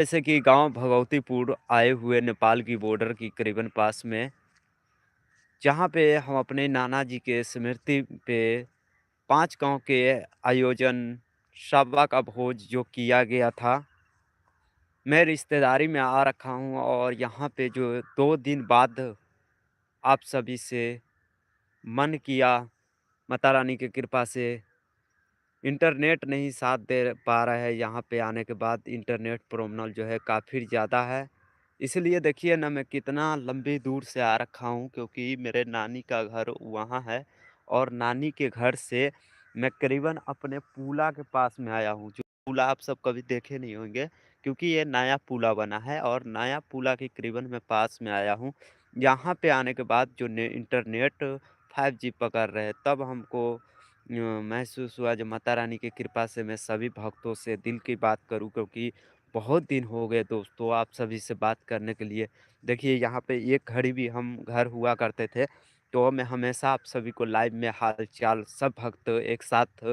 जैसे कि गांव भगवतीपुर आए हुए नेपाल की बॉर्डर की करीबन पास में, जहां पे हम अपने नाना जी के स्मृति पे 5 गांव के आयोजन सभा का भोज जो किया गया था। मैं रिश्तेदारी में आ रखा हूं और यहाँ पे जो 2 दिन बाद आप सभी से मन किया, माता रानी की कृपा से इंटरनेट नहीं साथ दे पा रहा है। यहाँ पे आने के बाद इंटरनेट प्रॉब्लम जो है काफ़ी ज़्यादा है। इसलिए देखिए ना, मैं कितना लंबी दूर से आ रखा हूँ, क्योंकि मेरे नानी का घर वहाँ है और नानी के घर से मैं करीबन अपने पुला के पास में आया हूँ। जो पुला आप सब कभी देखे नहीं होंगे, क्योंकि ये नया पुला बना है और नया पुला के करीबन मैं पास में आया हूँ। यहाँ पे आने के बाद जो ने इंटरनेट 5G पकड़ रहे हैं, तब हमको महसूस हुआ, जो माता रानी की कृपा से मैं सभी भक्तों से दिल की बात करूं, क्योंकि बहुत दिन हो गए दोस्तों आप सभी से बात करने के लिए। देखिए यहाँ पे एक घड़ी भी हम घर हुआ करते थे, तो मैं हमेशा आप सभी को लाइव में हाल चाल सब भक्त एक साथ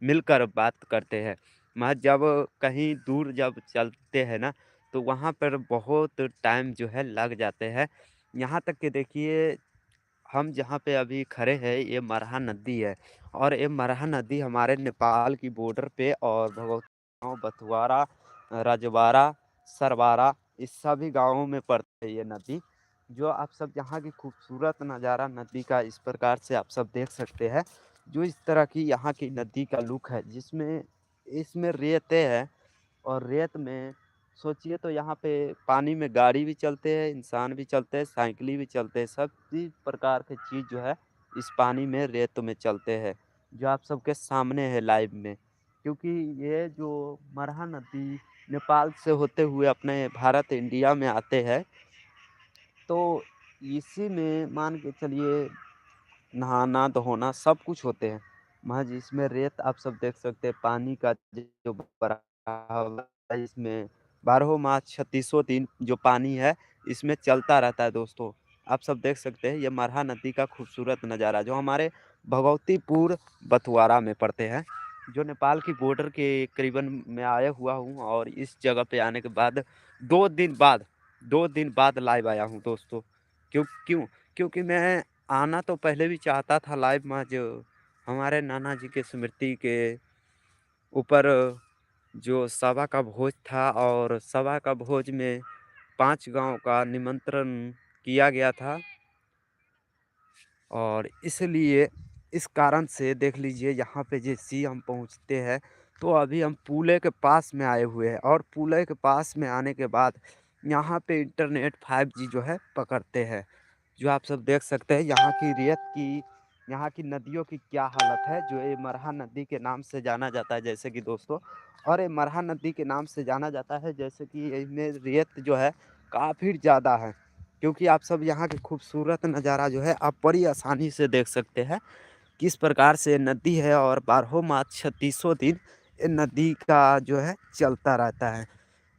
मिलकर बात करते हैं। मैं जब कहीं दूर जब चलते हैं ना, तो वहाँ पर बहुत टाइम जो है लग जाते हैं। यहाँ तक कि देखिए, हम जहाँ पे अभी खड़े हैं ये मरहा नदी है, और ये मरहा नदी हमारे नेपाल की बॉर्डर पे और भगवती गाँव बथुआरा, रजवाड़ा, सरवारा, इस सभी गाँवों में पड़ती है ये नदी। जो आप सब यहाँ की खूबसूरत नज़ारा नदी का इस प्रकार से आप सब देख सकते हैं। जो इस तरह की यहाँ की नदी का लुक है, जिसमें इसमें रेते है, और रेत में सोचिए तो यहाँ पे पानी में गाड़ी भी चलते हैं, इंसान भी चलते हैं, साइकिल भी चलते हैं, सभी प्रकार के चीज़ जो है इस पानी में रेत में चलते हैं, जो आप सबके सामने है लाइव में। क्योंकि ये जो मरहा नदी नेपाल से होते हुए अपने भारत इंडिया में आते हैं, तो इसी में मान के चलिए नहाना धोना सब कुछ होते हैं। महज इसमें रेत आप सब देख सकते हैं, पानी का जो बहाव है इसमें बारहों मास छत्तीसों दिन जो पानी है इसमें चलता रहता है दोस्तों। आप सब देख सकते हैं ये मरहा नदी का खूबसूरत नज़ारा, जो हमारे भगवतीपुर बथुआरा में पड़ते हैं, जो नेपाल की बॉर्डर के करीबन मैं आया हुआ हूँ। और इस जगह पे आने के बाद 2 दिन बाद 2 दिन बाद लाइव आया हूँ दोस्तों। क्यों क्योंकि मैं आना तो पहले भी चाहता था लाइव में, जो हमारे नाना जी के स्मृति के ऊपर जो सभा का भोज था, और सभा का भोज में 5 गांव का निमंत्रण किया गया था। और इसलिए इस कारण से देख लीजिए यहाँ पे जैसे ही हम पहुँचते हैं, तो अभी हम पुले के पास में आए हुए हैं, और पुले के पास में आने के बाद यहाँ पे इंटरनेट 5G जो है पकड़ते हैं। जो आप सब देख सकते हैं यहाँ की रेत की, यहाँ की नदियों की क्या हालत है, जो ये मरहा नदी के नाम से जाना जाता है जैसे कि दोस्तों। और ये मरहा नदी के नाम से जाना जाता है जैसे कि इसमें रेत जो है काफ़ी ज़्यादा है। क्योंकि आप सब यहाँ की खूबसूरत नज़ारा जो है आप बड़ी आसानी से देख सकते हैं, किस प्रकार से नदी है, और बारहों मास छत्तीसों दिन ये नदी का जो है चलता रहता है।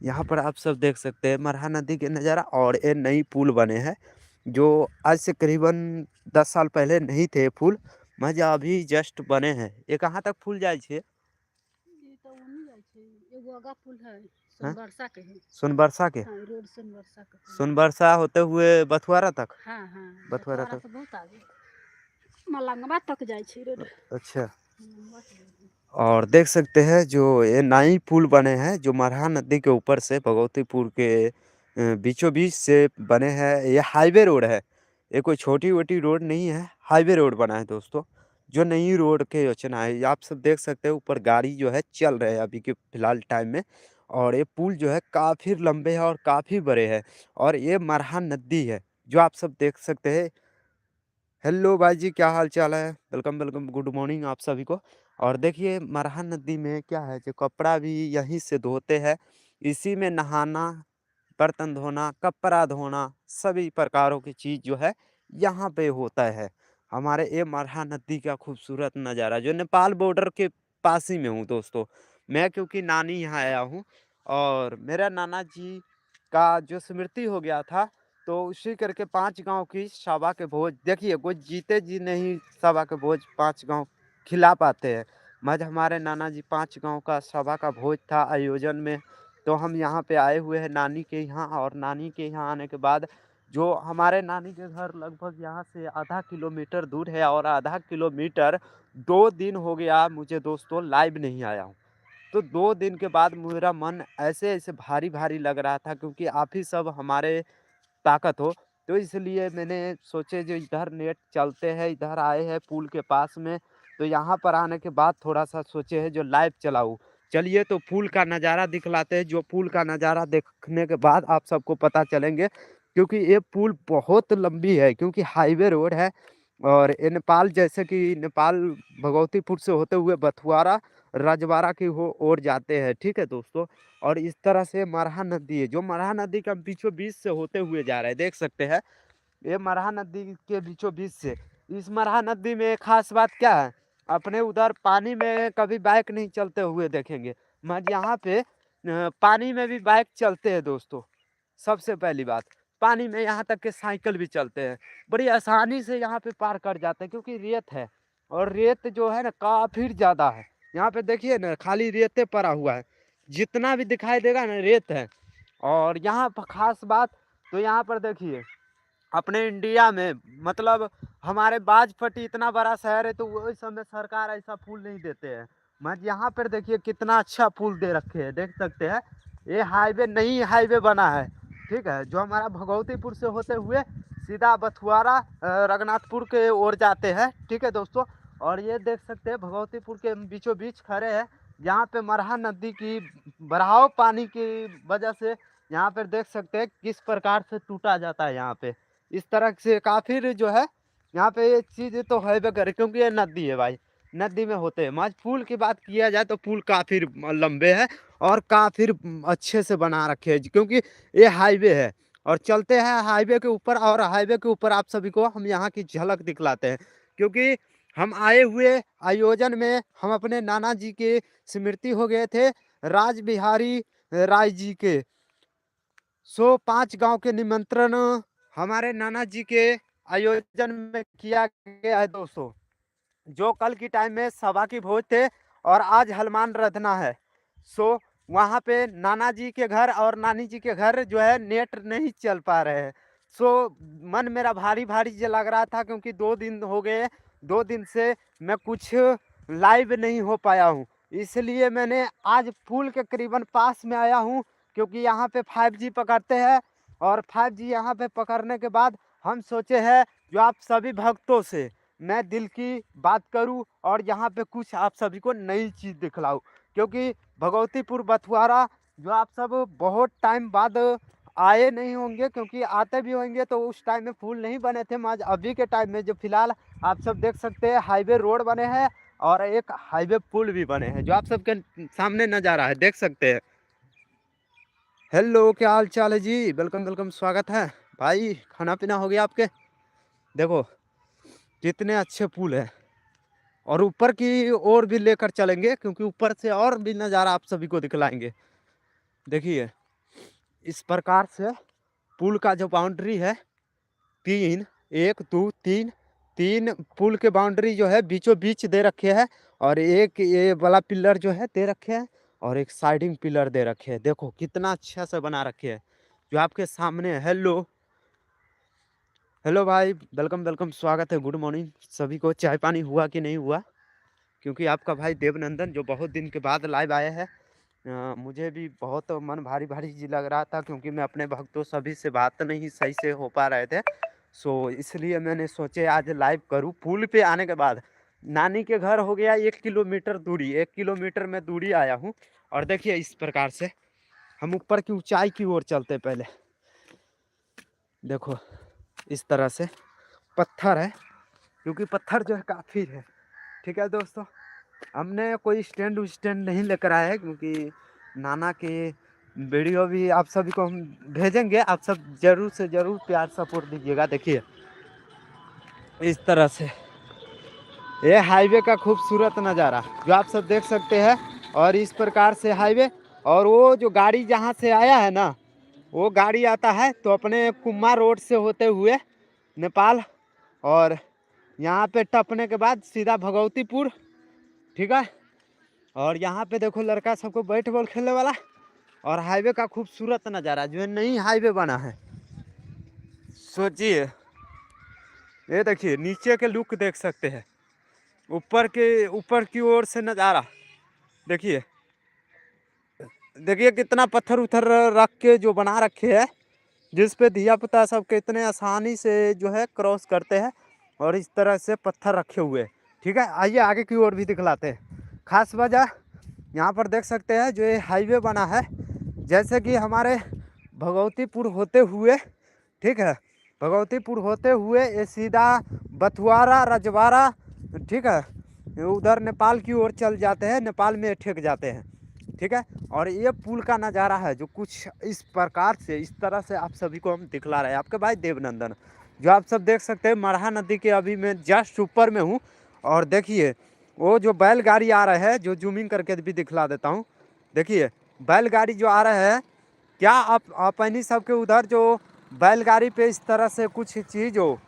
यहाँ पर आप सब देख सकते हैं मरहा नदी के नज़ारा, और ये नई पुल बने हैं, जो आज से करीबन 10 साल पहले नहीं थे पुल, मजा अभी जस्ट बने हैं। ये कहाँ तक पुल जाए छे? ये तो ओनी जाइ छै। एगो आगा पुल है, हाँ? सोनबरसा के है। सोनबरसा के? हाँ, रोड सोनबरसा के पुल है। सोनबरसा होते हुए बथुआरा तक? हाँ हाँ, बथुआरा बथुआरा तक? से बहुत आगे मलंगवा तक जाइ छै रोड। अच्छा। मलंगवा से जाइ छै। और देख सकते हैं जो ये नई पुल बने हैं, जो मरहा नदी के ऊपर से भगवतीपुर के बीचों बीच से बने हैं। ये हाईवे रोड है, ये कोई छोटी वोटी रोड नहीं है, हाईवे रोड बना है दोस्तों। जो नई रोड के योजना है, ये आप सब देख सकते हैं, ऊपर गाड़ी जो है चल रहे हैं अभी के फिलहाल टाइम में। और ये पुल जो है काफ़ी लंबे हैं और काफ़ी बड़े हैं, और ये मरहा नदी है जो आप सब देख सकते हैं। हेलो भाई जी, क्या हाल चाल है? वेलकम वेलकम, गुड मॉर्निंग आप सभी को। और देखिए मरहा नदी में क्या है, जो कपड़ा भी यहीं से धोते हैं, इसी में नहाना, बर्तन धोना, कपड़ा धोना, सभी प्रकारों की चीज़ जो है यहाँ पे होता है। हमारे ये मरहा नदी का खूबसूरत नज़ारा, जो नेपाल बॉर्डर के पास ही में हूँ दोस्तों मैं, क्योंकि नानी यहाँ आया हूँ। और मेरा नाना जी का जो स्मृति हो गया था, तो उसी करके 5 गाँव की सभा के भोज, देखिए कोई जीते जी नहीं सभा के भोज 5 गाँव खिला पाते हैं। मज हमारे नाना जी 5 गाँव का सभा का भोज था आयोजन में, तो हम यहाँ पे आए हुए हैं नानी के यहाँ, और नानी के यहाँ आने के बाद जो हमारे नानी के घर लगभग यहाँ से आधा किलोमीटर दूर है, और आधा किलोमीटर 2 दिन हो गया मुझे दोस्तों लाइव नहीं आया हूँ। तो 2 दिन के बाद मेरा मन ऐसे-ऐसे भारी-भारी लग रहा था, क्योंकि आप ही सब हमारे ताकत हो। तो इसलिए मैंने सोचे जो इधर नेट चलते हैं, इधर आए हैं पुल के पास में, तो यहाँ पर आने के बाद थोड़ा-सा सोचे हैं जो लाइव चलाऊँ। चलिए तो पुल का नज़ारा दिखलाते हैं, जो पुल का नज़ारा देखने के बाद आप सबको पता चलेंगे, क्योंकि ये पुल बहुत लंबी है, क्योंकि हाईवे रोड है, और ये नेपाल, जैसे कि नेपाल भगवतीपुर से होते हुए बथुआरा, रजवाड़ा की ओर जाते हैं, ठीक है दोस्तों? और इस तरह से मरहा नदी है, जो मरहा नदी का बीचों-बीच से होते हुए जा रहा है, देख सकते हैं। ये मरहा नदी के बीचों-बीच से, इस मरहा नदी में एक ख़ास बात क्या है, अपने उधर पानी में कभी बाइक नहीं चलते हुए देखेंगे, मगर यहाँ पे पानी में भी बाइक चलते हैं दोस्तों। सबसे पहली बात, पानी में यहाँ तक के साइकिल भी चलते हैं। बड़ी आसानी से यहाँ पे पार कर जाते हैं, क्योंकि रेत है, और रेत जो है ना काफ़ी ज़्यादा है। यहाँ पे देखिए ना खाली रेते पड़ा हुआ है, जितना भी दिखाई देगा ना रेत है। और यहाँ पर ख़ास बात, तो यहाँ पर देखिए अपने इंडिया में, मतलब हमारे बाजपट्टी इतना बड़ा शहर है, तो वो इस समय सरकार ऐसा पुल नहीं देते हैं। मगर यहाँ पर देखिए कितना अच्छा पुल दे रखे हैं, देख सकते हैं। ये हाईवे नई हाईवे बना है, ठीक है, जो हमारा भगवतीपुर से होते हुए सीधा बथुआरा रघुनाथपुर के ओर जाते हैं, ठीक है दोस्तों। और ये देख सकते हैं भगवतीपुर के बीचों बीच खड़े हैं, यहाँ पे मरहा नदी की बहाव पानी की वजह से यहाँ पर देख सकते हैं किस प्रकार से टूटा जाता है यहाँ पे। इस तरह से काफ़ी जो है यहाँ पे ये चीज़ तो हैबे करे, क्योंकि ये नदी है भाई, नदी में होते हैं। मगर पुल की बात किया जाए तो पुल काफ़ी लंबे हैं, और काफ़ी अच्छे से बना रखे हैं, क्योंकि ये हाईवे है, और चलते हैं हाईवे के ऊपर, और हाईवे के ऊपर आप सभी को हम यहाँ की झलक दिखलाते हैं, क्योंकि हम आए हुए आयोजन में हम अपने नाना जी के स्मृति हो गए थे, राज बिहारी राय जी के। 5 गांव के निमंत्रण हमारे नाना जी के आयोजन में किया गया है दोस्तों, जो कल की टाइम में सभा की भोज थे, और आज हनुमान रधना है। वहाँ पे नाना जी के घर और नानी जी के घर जो है नेट नहीं चल पा रहे हैं। मन मेरा भारी भारी जो लग रहा था, क्योंकि 2 दिन हो गए, 2 दिन से मैं कुछ लाइव नहीं हो पाया हूँ, इसलिए मैंने आज पुल के करीबन पास में आया हूँ, क्योंकि यहाँ पे 5G पकड़ते हैं, और 5G यहाँ पे पकड़ने के बाद हम सोचे हैं जो आप सभी भक्तों से मैं दिल की बात करूं, और यहाँ पे कुछ आप सभी को नई चीज़ दिखलाऊं, क्योंकि भगवतीपुर बथुआरा जो आप सब बहुत टाइम बाद आए नहीं होंगे, क्योंकि आते भी होंगे तो उस टाइम में पुल नहीं बने थे। आज अभी के टाइम में जो फिलहाल आप सब देख सकते हैं हाईवे रोड बने हैं, और एक हाईवे पुल भी बने हैं, जो आप सबके सामने नज़ारा है, देख सकते हैं। हेलो, क्या हाल चाल है जी? वेलकम वेलकम, स्वागत है भाई। खाना पीना हो गया आपके? देखो कितने अच्छे पुल है, और ऊपर की ओर भी लेकर चलेंगे, क्योंकि ऊपर से और भी नज़ारा आप सभी को दिखलाएंगे। देखिए इस प्रकार से पुल का जो बाउंड्री है, 3, 1 2 3, 3 पुल के बाउंड्री जो है बीचों बीच दे रखे हैं, और एक ये वाला पिलर जो है दे रखे हैं, और एक साइडिंग पिलर दे रखे हैं। देखो कितना अच्छा से बना रखे हैं, जो आपके सामने है। हेलो हेलो भाई, वेलकम वेलकम, स्वागत है, गुड मॉर्निंग सभी को। चाय पानी हुआ कि नहीं हुआ? क्योंकि आपका भाई देवनंदन जो बहुत दिन के बाद लाइव आया है, मुझे भी बहुत मन भारी भारी जी लग रहा था, क्योंकि मैं अपने भक्तों सभी से बात नहीं सही से हो पा रहे थे। इसलिए मैंने सोचे आज लाइव करूं। पुल पे आने के बाद नानी के घर हो गया 1 किलोमीटर दूरी, 1 किलोमीटर में दूरी आया हूं, और देखिए इस प्रकार से हम ऊपर की ऊंचाई की ओर चलते। पहले देखो इस तरह से पत्थर है, क्योंकि पत्थर जो है काफ़ी है, ठीक है दोस्तों। हमने कोई स्टैंड नहीं लेकर आए हैं, क्योंकि नाना के वीडियो भी आप सभी को हम भेजेंगे, आप सब जरूर से जरूर प्यार सपोर्ट दीजिएगा। देखिए इस तरह से ये हाईवे का खूबसूरत नज़ारा जो आप सब देख सकते हैं, और इस प्रकार से हाईवे, और वो जो गाड़ी जहाँ से आया है ना, वो गाड़ी आता है तो अपने कुम्मा रोड से होते हुए नेपाल, और यहाँ पे टपने के बाद सीधा भगवतीपुर, ठीक है। और यहाँ पे देखो लड़का सबको बैट बॉल खेलने वाला, और हाईवे का खूबसूरत नज़ारा जो है नई हाईवे बना है। सोचिए, ये देखिए नीचे के लुक देख सकते हैं, ऊपर की ओर से नज़ारा देखिए। देखिए कितना पत्थर उथर रख के जो बना रखे हैं, जिस पे धिया पुता सब कितने आसानी से जो है क्रॉस करते हैं। और इस तरह से पत्थर रखे हुए हैं। ठीक है, आइए आगे की ओर भी दिखलाते हैं। खास वजह यहाँ पर देख सकते हैं जो ये हाईवे बना है, जैसे कि हमारे भगवतीपुर होते हुए, ठीक है, भगवतीपुर होते हुए ये सीधा बथुआरा रजवाड़ा, ठीक है, उधर नेपाल की ओर चल जाते हैं, नेपाल में ठेक जाते हैं। ठीक है, और ये पुल का नज़ारा है जो कुछ इस प्रकार से, इस तरह से आप सभी को हम दिखला रहे हैं। आपके भाई देवनंदन, जो आप सब देख सकते हैं मरहा नदी के अभी मैं जस्ट ऊपर में हूँ। और देखिए वो जो बैलगाड़ी आ रहा है, जो जूमिंग करके भी दिखला देता हूँ। देखिए बैलगाड़ी जो आ रहा है, क्या आप अपनी सबके उधर जो बैलगाड़ी पे इस तरह से कुछ चीज़ हो,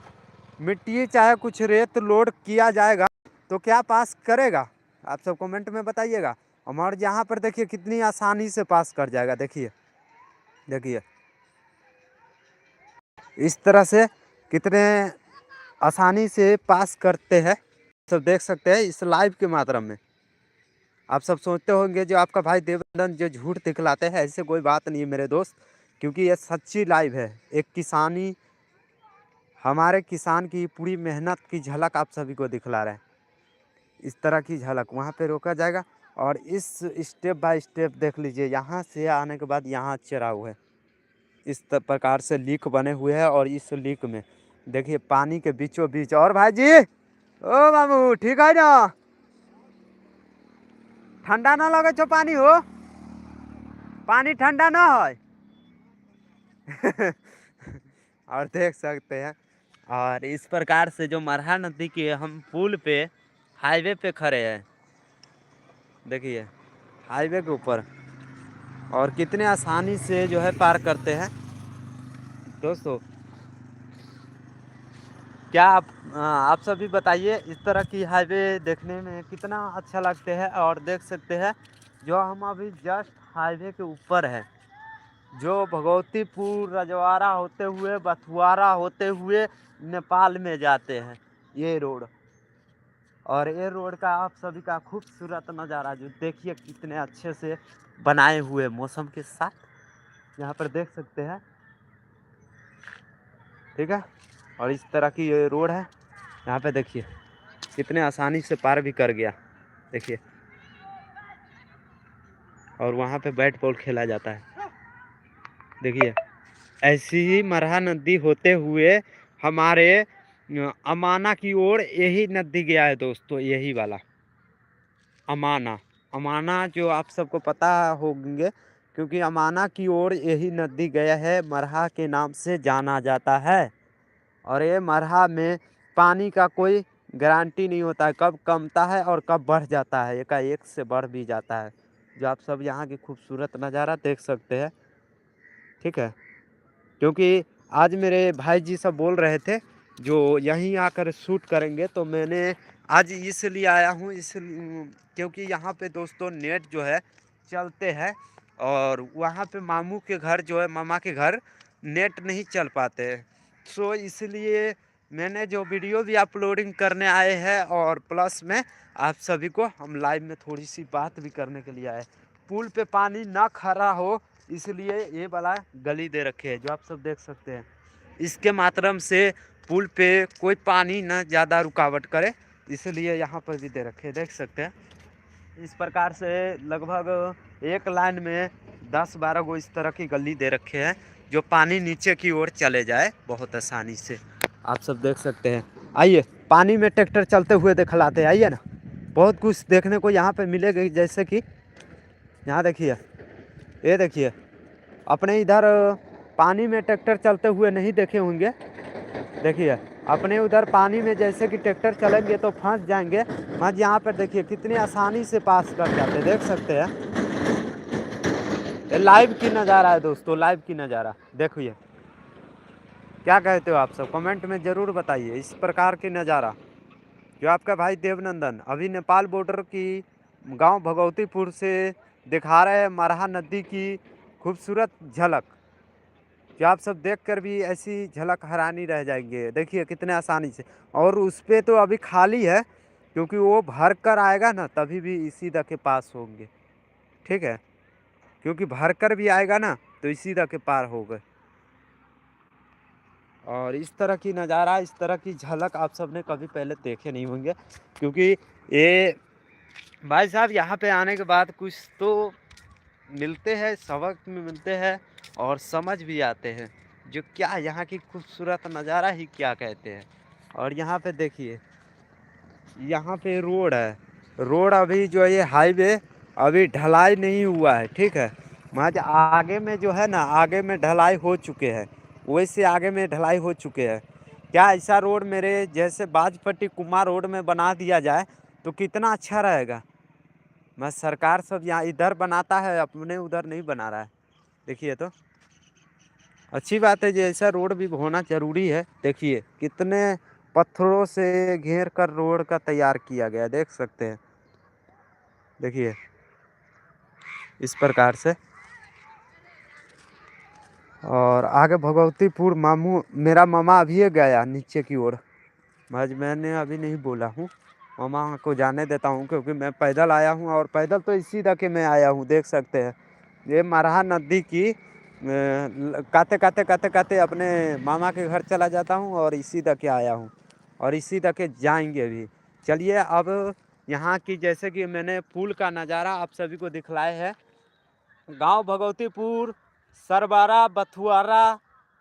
मिट्टी चाहे कुछ रेत लोड किया जाएगा तो क्या पास करेगा? आप सब कमेंट में बताइएगा। हमारे यहाँ पर देखिए कितनी आसानी से पास कर जाएगा। देखिए देखिए इस तरह से कितने आसानी से पास करते हैं, सब देख सकते हैं इस लाइव के माध्यम में। आप सब सोचते होंगे जो आपका भाई देवनंदन जो झूठ दिखलाते हैं, ऐसे कोई बात नहीं है मेरे दोस्त, क्योंकि ये सच्ची लाइव है। एक किसानी, हमारे किसान की पूरी मेहनत की झलक आप सभी को दिखला रहे हैं। इस तरह की झलक वहाँ पे रोका जाएगा। और इस स्टेप बाय स्टेप देख लीजिए, यहाँ से आने के बाद यहाँ चढ़ाव है, इस प्रकार से लीक बने हुए हैं। और इस लीक में देखिए पानी के बीचों बीच, और भाई जी ओ मामू ठीक है ना, ठंडा ना लगे छो पानी हो, पानी ठंडा ना है। और देख सकते हैं, और इस प्रकार से जो मरहा नदी के हम पुल पे हाईवे पे खड़े हैं, देखिए हाईवे के ऊपर, और कितने आसानी से जो है पार करते हैं। दोस्तों क्या आप सभी बताइए, इस तरह की हाईवे देखने में कितना अच्छा लगते हैं। और देख सकते हैं जो हम अभी जस्ट हाईवे के ऊपर है, जो भगवतीपुर रजवाड़ा होते हुए बथुआरा होते हुए नेपाल में जाते हैं ये रोड। और ये रोड का आप सभी का खूबसूरत नज़ारा जो देखिए कितने अच्छे से बनाए हुए मौसम के साथ यहाँ पर देख सकते हैं। ठीक है, और इस तरह की ये रोड है, यहाँ पे देखिए कितने आसानी से पार भी कर गया। देखिए, और वहाँ पे बैट बॉल खेला जाता है। देखिए ऐसी ही मरहा नदी होते हुए हमारे अमाना की ओर यही नदी गया है दोस्तों, यही वाला अमाना। अमाना जो आप सबको पता होंगे, क्योंकि अमाना की ओर यही नदी गया है, मरहा के नाम से जाना जाता है। और ये मरहा में पानी का कोई गारंटी नहीं होता है, कब कमता है और कब बढ़ जाता है, एकाएक से बढ़ भी जाता है। जो आप सब यहाँ की खूबसूरत नज़ारा देख सकते हैं। ठीक है, क्योंकि आज मेरे भाई जी सब बोल रहे थे जो यहीं आकर शूट करेंगे, तो मैंने आज इसलिए आया हूँ, इस क्योंकि यहाँ पे दोस्तों नेट जो है चलते हैं, और वहाँ पे मामू के घर जो है, मामा के घर नेट नहीं चल पाते। सो इसलिए मैंने जो वीडियो भी अपलोडिंग करने आए हैं, और प्लस में आप सभी को हम लाइव में थोड़ी सी बात भी करने के लिए आए। पुल पे पानी ना खड़ा हो इसलिए ये वाला गली दे रखे हैं, जो आप सब देख सकते हैं। इसके माध्यम से पुल पे कोई पानी ना ज़्यादा रुकावट करे, इसलिए यहाँ पर भी दे रखे हैं, देख सकते हैं। इस प्रकार से लगभग एक लाइन में 10-12 गो इस तरह की गली दे रखे हैं, जो पानी नीचे की ओर चले जाए बहुत आसानी से। आप सब देख सकते हैं। आइए पानी में ट्रैक्टर चलते हुए दिखलाते हैं, आइए ना। बहुत कुछ देखने को यहाँ पे मिलेगा, जैसे कि यहाँ देखिए, ये देखिए अपने इधर पानी में ट्रैक्टर चलते हुए नहीं देखे होंगे। देखिए अपने उधर पानी में जैसे कि ट्रैक्टर चलेंगे तो फंस जाएंगे, मत यहाँ पर देखिए कितनी आसानी से पास कर जाते, देख सकते हैं। ये लाइव की नज़ारा है दोस्तों, लाइव की नज़ारा देखिए। क्या कहते हो आप सब कमेंट में ज़रूर बताइए। इस प्रकार की नज़ारा जो आपका भाई देवनंदन अभी नेपाल बॉर्डर की गांव भगवतीपुर से दिखा रहे हैं, मरहा नदी की खूबसूरत झलक, जो आप सब देखकर भी ऐसी झलक हैरानी रह जाएँगे। देखिए कितने आसानी से, और उस पे तो अभी खाली है, क्योंकि वो भर कर आएगा ना तभी भी इसी द के पास होंगे, ठीक है? क्योंकि भर कर भी आएगा ना तो इसी द के पार होगा। और इस तरह की नज़ारा, इस तरह की झलक आप सबने कभी पहले देखे नहीं होंगे, क्योंकि ये भाई साहब यहाँ पे आने के बाद कुछ तो मिलते हैं, सबक में मिलते हैं और समझ भी आते हैं, जो क्या यहाँ की खूबसूरत नज़ारा ही क्या कहते हैं। और यहाँ पे देखिए, यहाँ पे रोड है, रोड अभी जो है ये हाईवे अभी ढलाई नहीं हुआ है, ठीक है? महज आगे में जो है ना, आगे में ढलाई हो चुके हैं, वैसे आगे में ढलाई हो चुके हैं। क्या ऐसा रोड मेरे जैसे बाजपट्टी कुमार रोड में बना दिया जाए तो कितना अच्छा रहेगा। मैं सरकार सब यहाँ इधर बनाता है, अपने उधर नहीं बना रहा है। देखिए तो अच्छी बात है, ये ऐसा रोड भी होना ज़रूरी है। देखिए कितने पत्थरों से घेर कर रोड का तैयार किया गया है, देख सकते हैं। देखिए इस प्रकार से। और आगे भगवतीपुर मामू, मेरा मामा अभी गया नीचे की ओर, महज मैंने अभी नहीं बोला हूँ, मामा को जाने देता हूँ, क्योंकि मैं पैदल आया हूँ और पैदल तो इसी तक मैं आया हूँ, देख सकते हैं। ये मरहा नदी की काते काते काते काते अपने मामा के घर चला जाता हूँ और इसी तक आया हूँ, और इसी तक जाएंगे भी। चलिए अब यहाँ की, जैसे कि मैंने पुल का नज़ारा आप सभी को दिखलाए है, गांव भगवतीपुर, सरबारा, बथुआरा,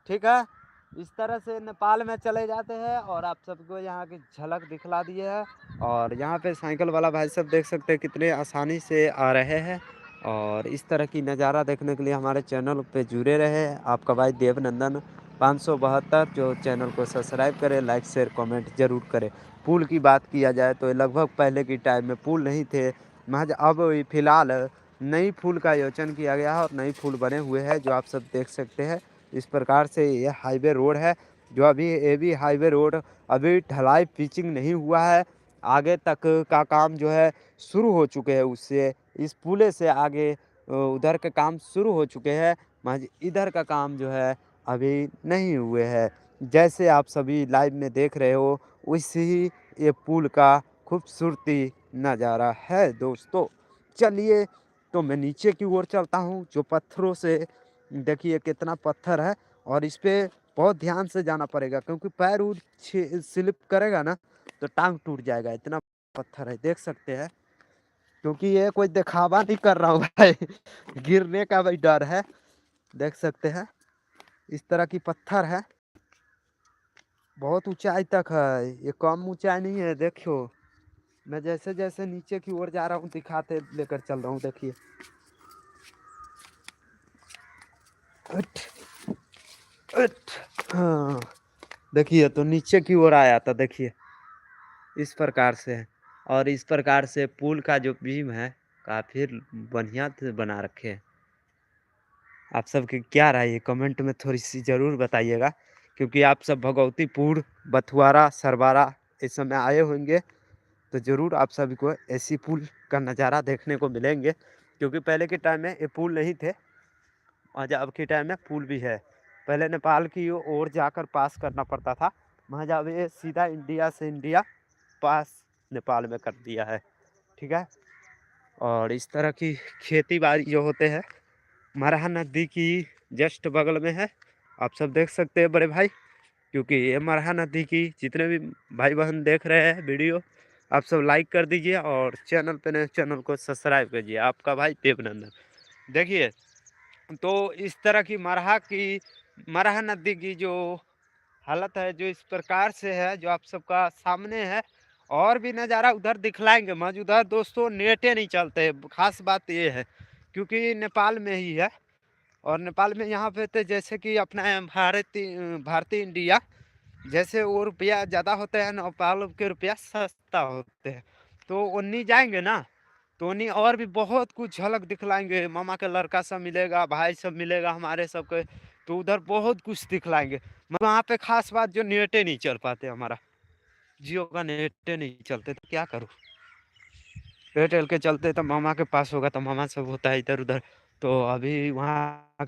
ठीक है? इस तरह से नेपाल में चले जाते हैं और आप सबको यहाँ की झलक दिखला दिए है। और यहाँ पे साइकिल वाला भाई सब देख सकते हैं कितने आसानी से आ रहे हैं। और इस तरह की नज़ारा देखने के लिए हमारे चैनल पे जुड़े रहे। आपका भाई देवनंदन 572, जो चैनल को सब्सक्राइब करें, लाइक शेयर कमेंट ज़रूर करें। पुल की बात किया जाए तो लगभग पहले की टाइम में पुल नहीं थे, महज अब फिलहाल नई पुल का आयोजन किया गया है और नई पुल बने हुए हैं, जो आप सब देख सकते हैं। इस प्रकार से ये हाईवे रोड है, जो अभी ये भी हाईवे रोड अभी ढलाई पिचिंग नहीं हुआ है, आगे तक का काम जो है शुरू हो चुके हैं। उससे इस पुले से आगे उधर के काम शुरू हो चुके हैं, महज इधर का काम जो है अभी नहीं हुए हैं। जैसे आप सभी लाइव में देख रहे हो, वैसे ही ये पुल का खूबसूरती नज़ारा है दोस्तों। चलिए तो मैं नीचे की ओर चलता हूँ, जो पत्थरों से, देखिए कितना पत्थर है, और इस पे बहुत ध्यान से जाना पड़ेगा, क्योंकि पैर उर स्लिप करेगा ना तो टांग टूट जाएगा, इतना पत्थर है, देख सकते हैं। क्योंकि ये कोई दिखावा नहीं कर रहा हूँ भाई, गिरने का भाई डर है, देख सकते हैं। इस तरह की पत्थर है, बहुत ऊंचाई तक है, ये कम ऊंचाई नहीं है। देखो मैं जैसे जैसे नीचे की ओर जा रहा हूँ दिखाते लेकर चल रहा हूँ, देखिए। उठ, उठ, हाँ, देखिए तो नीचे की ओर आया था, देखिए इस प्रकार से है। और इस प्रकार से पुल का जो बीम है काफ़ी बढ़िया से बना रखे हैं। आप सबकी क्या राय है कमेंट में थोड़ी सी ज़रूर बताइएगा, क्योंकि आप सब भगवतीपुर, बथुआरा, सरबारा इस समय आए होंगे तो ज़रूर आप सभी को ऐसी पुल का नज़ारा देखने को मिलेंगे, क्योंकि पहले के टाइम में ये पुल नहीं थे और अब के टाइम में पुल भी है। पहले नेपाल की ओर जाकर पास करना पड़ता था, वहाँ जब ये सीधा इंडिया से इंडिया पास नेपाल में कर दिया है, ठीक है? और इस तरह की खेती बाड़ी जो होते हैं मरहा नदी की जस्ट बगल में है, आप सब देख सकते हैं बड़े भाई। क्योंकि ये मरहा नदी की जितने भी भाई बहन देख रहे हैं वीडियो, आप सब लाइक कर दीजिए और चैनल पे नए चैनल को सब्सक्राइब कीजिए। आपका भाई देवनंदन। देखिए तो इस तरह की मरहा नदी की जो हालत है, जो इस प्रकार से है, जो आप सबका सामने है। और भी नज़ारा उधर दिखलाएंगे, मज उधर दोस्तों नेटे नहीं चलते, खास बात ये है, क्योंकि नेपाल में ही है। और नेपाल में यहाँ पे तो जैसे कि अपना भारतीय इंडिया, जैसे वो रुपया ज़्यादा होते हैं, नेपाल के रुपया सस्ता होते हैं, तो उन्हीं जाएंगे ना, तो उन्हीं और भी बहुत कुछ झलक दिखलाएंगे। मामा का लड़का सब मिलेगा, भाई सब मिलेगा हमारे सबके, तो उधर बहुत कुछ दिखलाएंगे। वहाँ पे खास बात जो नेटे नहीं चल पाते, हमारा जियो का नेटे नहीं चलते, तो क्या करूँ। एयरटेल के चलते तो मामा के पास होगा तो मामा सब होता है इधर उधर तो अभी वहाँ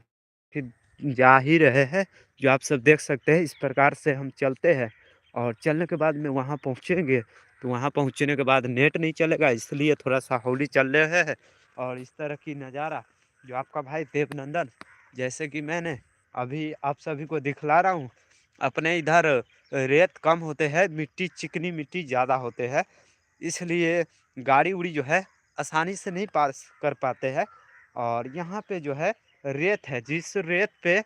कि जा ही रहे हैं, जो आप सब देख सकते हैं। इस प्रकार से हम चलते हैं और चलने के बाद में वहाँ पहुँचेंगे, तो वहाँ पहुँचने के बाद नेट नहीं चलेगा, इसलिए थोड़ा-सा हौली चल रहे हैं। और इस तरह की नज़ारा जो आपका भाई देवनंदन, जैसे कि मैंने अभी आप सभी को दिखला रहा हूँ, अपने इधर रेत कम होते हैं, मिट्टी चिकनी मिट्टी ज़्यादा होते हैं, इसलिए गाड़ी-उड़ी जो है आसानी से नहीं पास कर पाते हैं। और यहाँ पे जो है रेत है, जिस रेत पे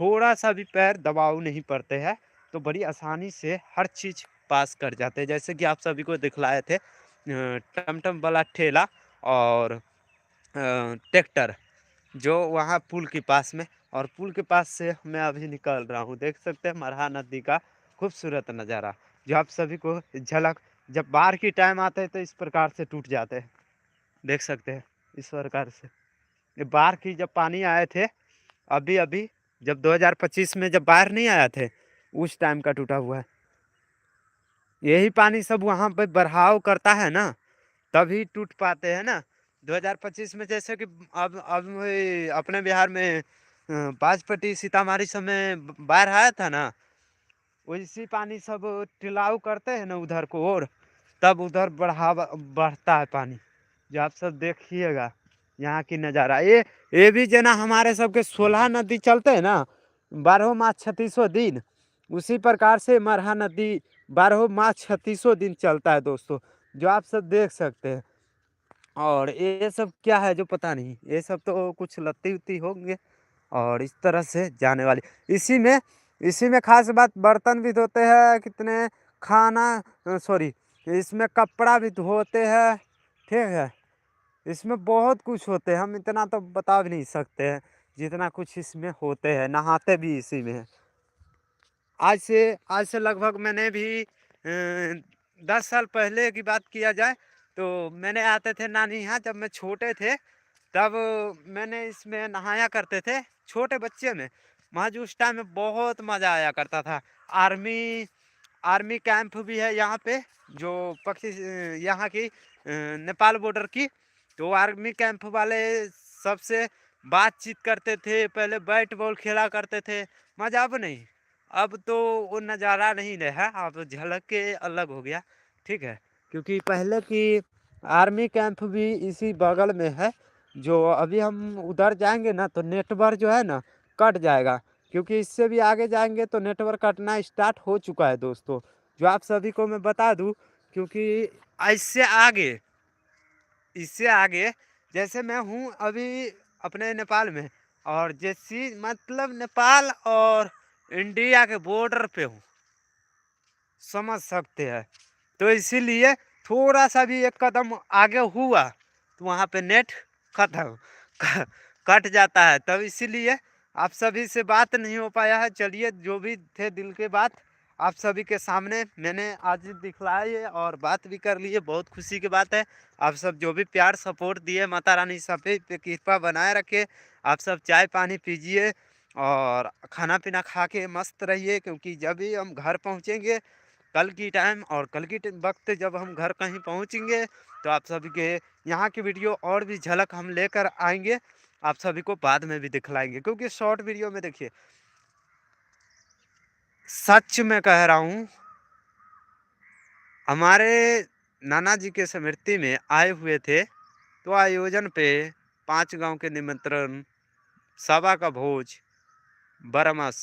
थोड़ा-सा भी पैर दबाव नहीं पड़ते हैं, तो बड़ी आसानी से हर चीज़ पास कर जाते हैं। जैसे कि आप सभी को दिखलाए थे टमटम वाला ठेला और ट्रैक्टर, जो वहाँ पुल के पास में, और पुल के पास से मैं अभी निकल रहा हूँ। देख सकते हैं मरहा नदी का खूबसूरत नज़ारा, जो आप सभी को झलक जब बाढ़ की टाइम आता है तो इस प्रकार से टूट जाते हैं। देख सकते हैं इस प्रकार से। ये बाढ़ की जब पानी आए थे अभी-अभी, जब 2025 में जब बाढ़ नहीं आया थे, उस टाइम का टूटा हुआ है। यही पानी सब वहाँ पे बहाव करता है ना, तभी टूट पाते हैं ना। 2025 में जैसे कि अब वही अपने बिहार में बाजपट्टी, सीतामढ़ी सब में बाढ़ आया था ना, वैसी पानी सब टिलाऊ करते हैं ना उधर को और, तब उधर बढ़ावा बढ़ता है पानी, जो आप सब देखिएगा यहाँ की नज़ारा। ये भी जना हमारे सबके 16 नदी चलते हैं ना, 12 माह 36 दिन, उसी प्रकार से मरहा नदी 12 माह 36 दिन चलता है दोस्तों, जो आप सब देख सकते हैं। और ये सब क्या है जो पता नहीं, ये सब तो कुछ लत्ती-उत्ती होंगे और इस तरह से जाने वाली। इसी में इसी में ख़ास बात बर्तन भी धोते हैं कितने, खाना सॉरी, इसमें कपड़ा भी धोते हैं, ठीक है? इसमें बहुत कुछ होते हैं, हम इतना तो बता भी नहीं सकते हैं, जितना कुछ इसमें होते हैं, नहाते भी इसी में हैं। आज से लगभग मैंने भी 10 साल पहले की बात किया जाए, तो मैंने आते थे नानी यहाँ जब मैं छोटे थे, तब मैंने इसमें नहाया करते थे, छोटे बच्चे में। वहाँ जो उस टाइम में बहुत मज़ा आया करता था। आर्मी आर्मी कैंप भी है यहाँ पे, जो यहाँ की नेपाल बॉर्डर की, तो आर्मी कैंप वाले सबसे बातचीत करते थे, पहले बैट बॉल खेला करते थे, मज़ा अब नहीं। अब तो वो नज़ारा नहीं रहा, अब झलक के अलग हो गया, ठीक है? क्योंकि पहले की आर्मी कैंप भी इसी बगल में है, जो अभी हम उधर जाएँगे ना तो नेटवर्क जो है ना कट जाएगा, क्योंकि इससे भी आगे जाएँगे तो नेटवर्क कटना स्टार्ट हो चुका है दोस्तों, जो आप सभी को मैं बता दूँ। क्योंकि इससे आगे इससे आगे जैसे मैं हूँ अभी अपने नेपाल में, और जैसी मतलब नेपाल और इंडिया के बॉर्डर पे हूँ, समझ सकते हैं। तो इसीलिए थोड़ा-सा भी एक कदम आगे हुआ, तो वहाँ पे नेट खत्म क कट जाता है। तब इसीलिए आप सभी से बात नहीं हो पाया है। चलिए जो भी थे दिल की बात, आप सभी के सामने मैंने आज दिखलाई है और बात भी कर ली है, बहुत खुशी की बात है। आप सब जो भी प्यार सपोर्ट दिए, माता रानी सभी पे कृपा बनाए रखे। आप सब चाय-पानी पीजिए और खाना-पीना खा के मस्त रहिए, क्योंकि जब भी हम घर पहुँचेंगे कल की टाइम, और कल की वक्त जब हम घर कहीं पहुंचेंगे, तो आप सभी के यहाँ की वीडियो और भी झलक हम लेकर आएंगे, आप सभी को बाद में भी दिखलाएंगे। क्योंकि शॉर्ट वीडियो में देखिए, सच में कह रहा हूँ, हमारे नाना जी के स्मृति में आए हुए थे, तो आयोजन पे 5 गांव के निमंत्रण, सभा का भोज बरमस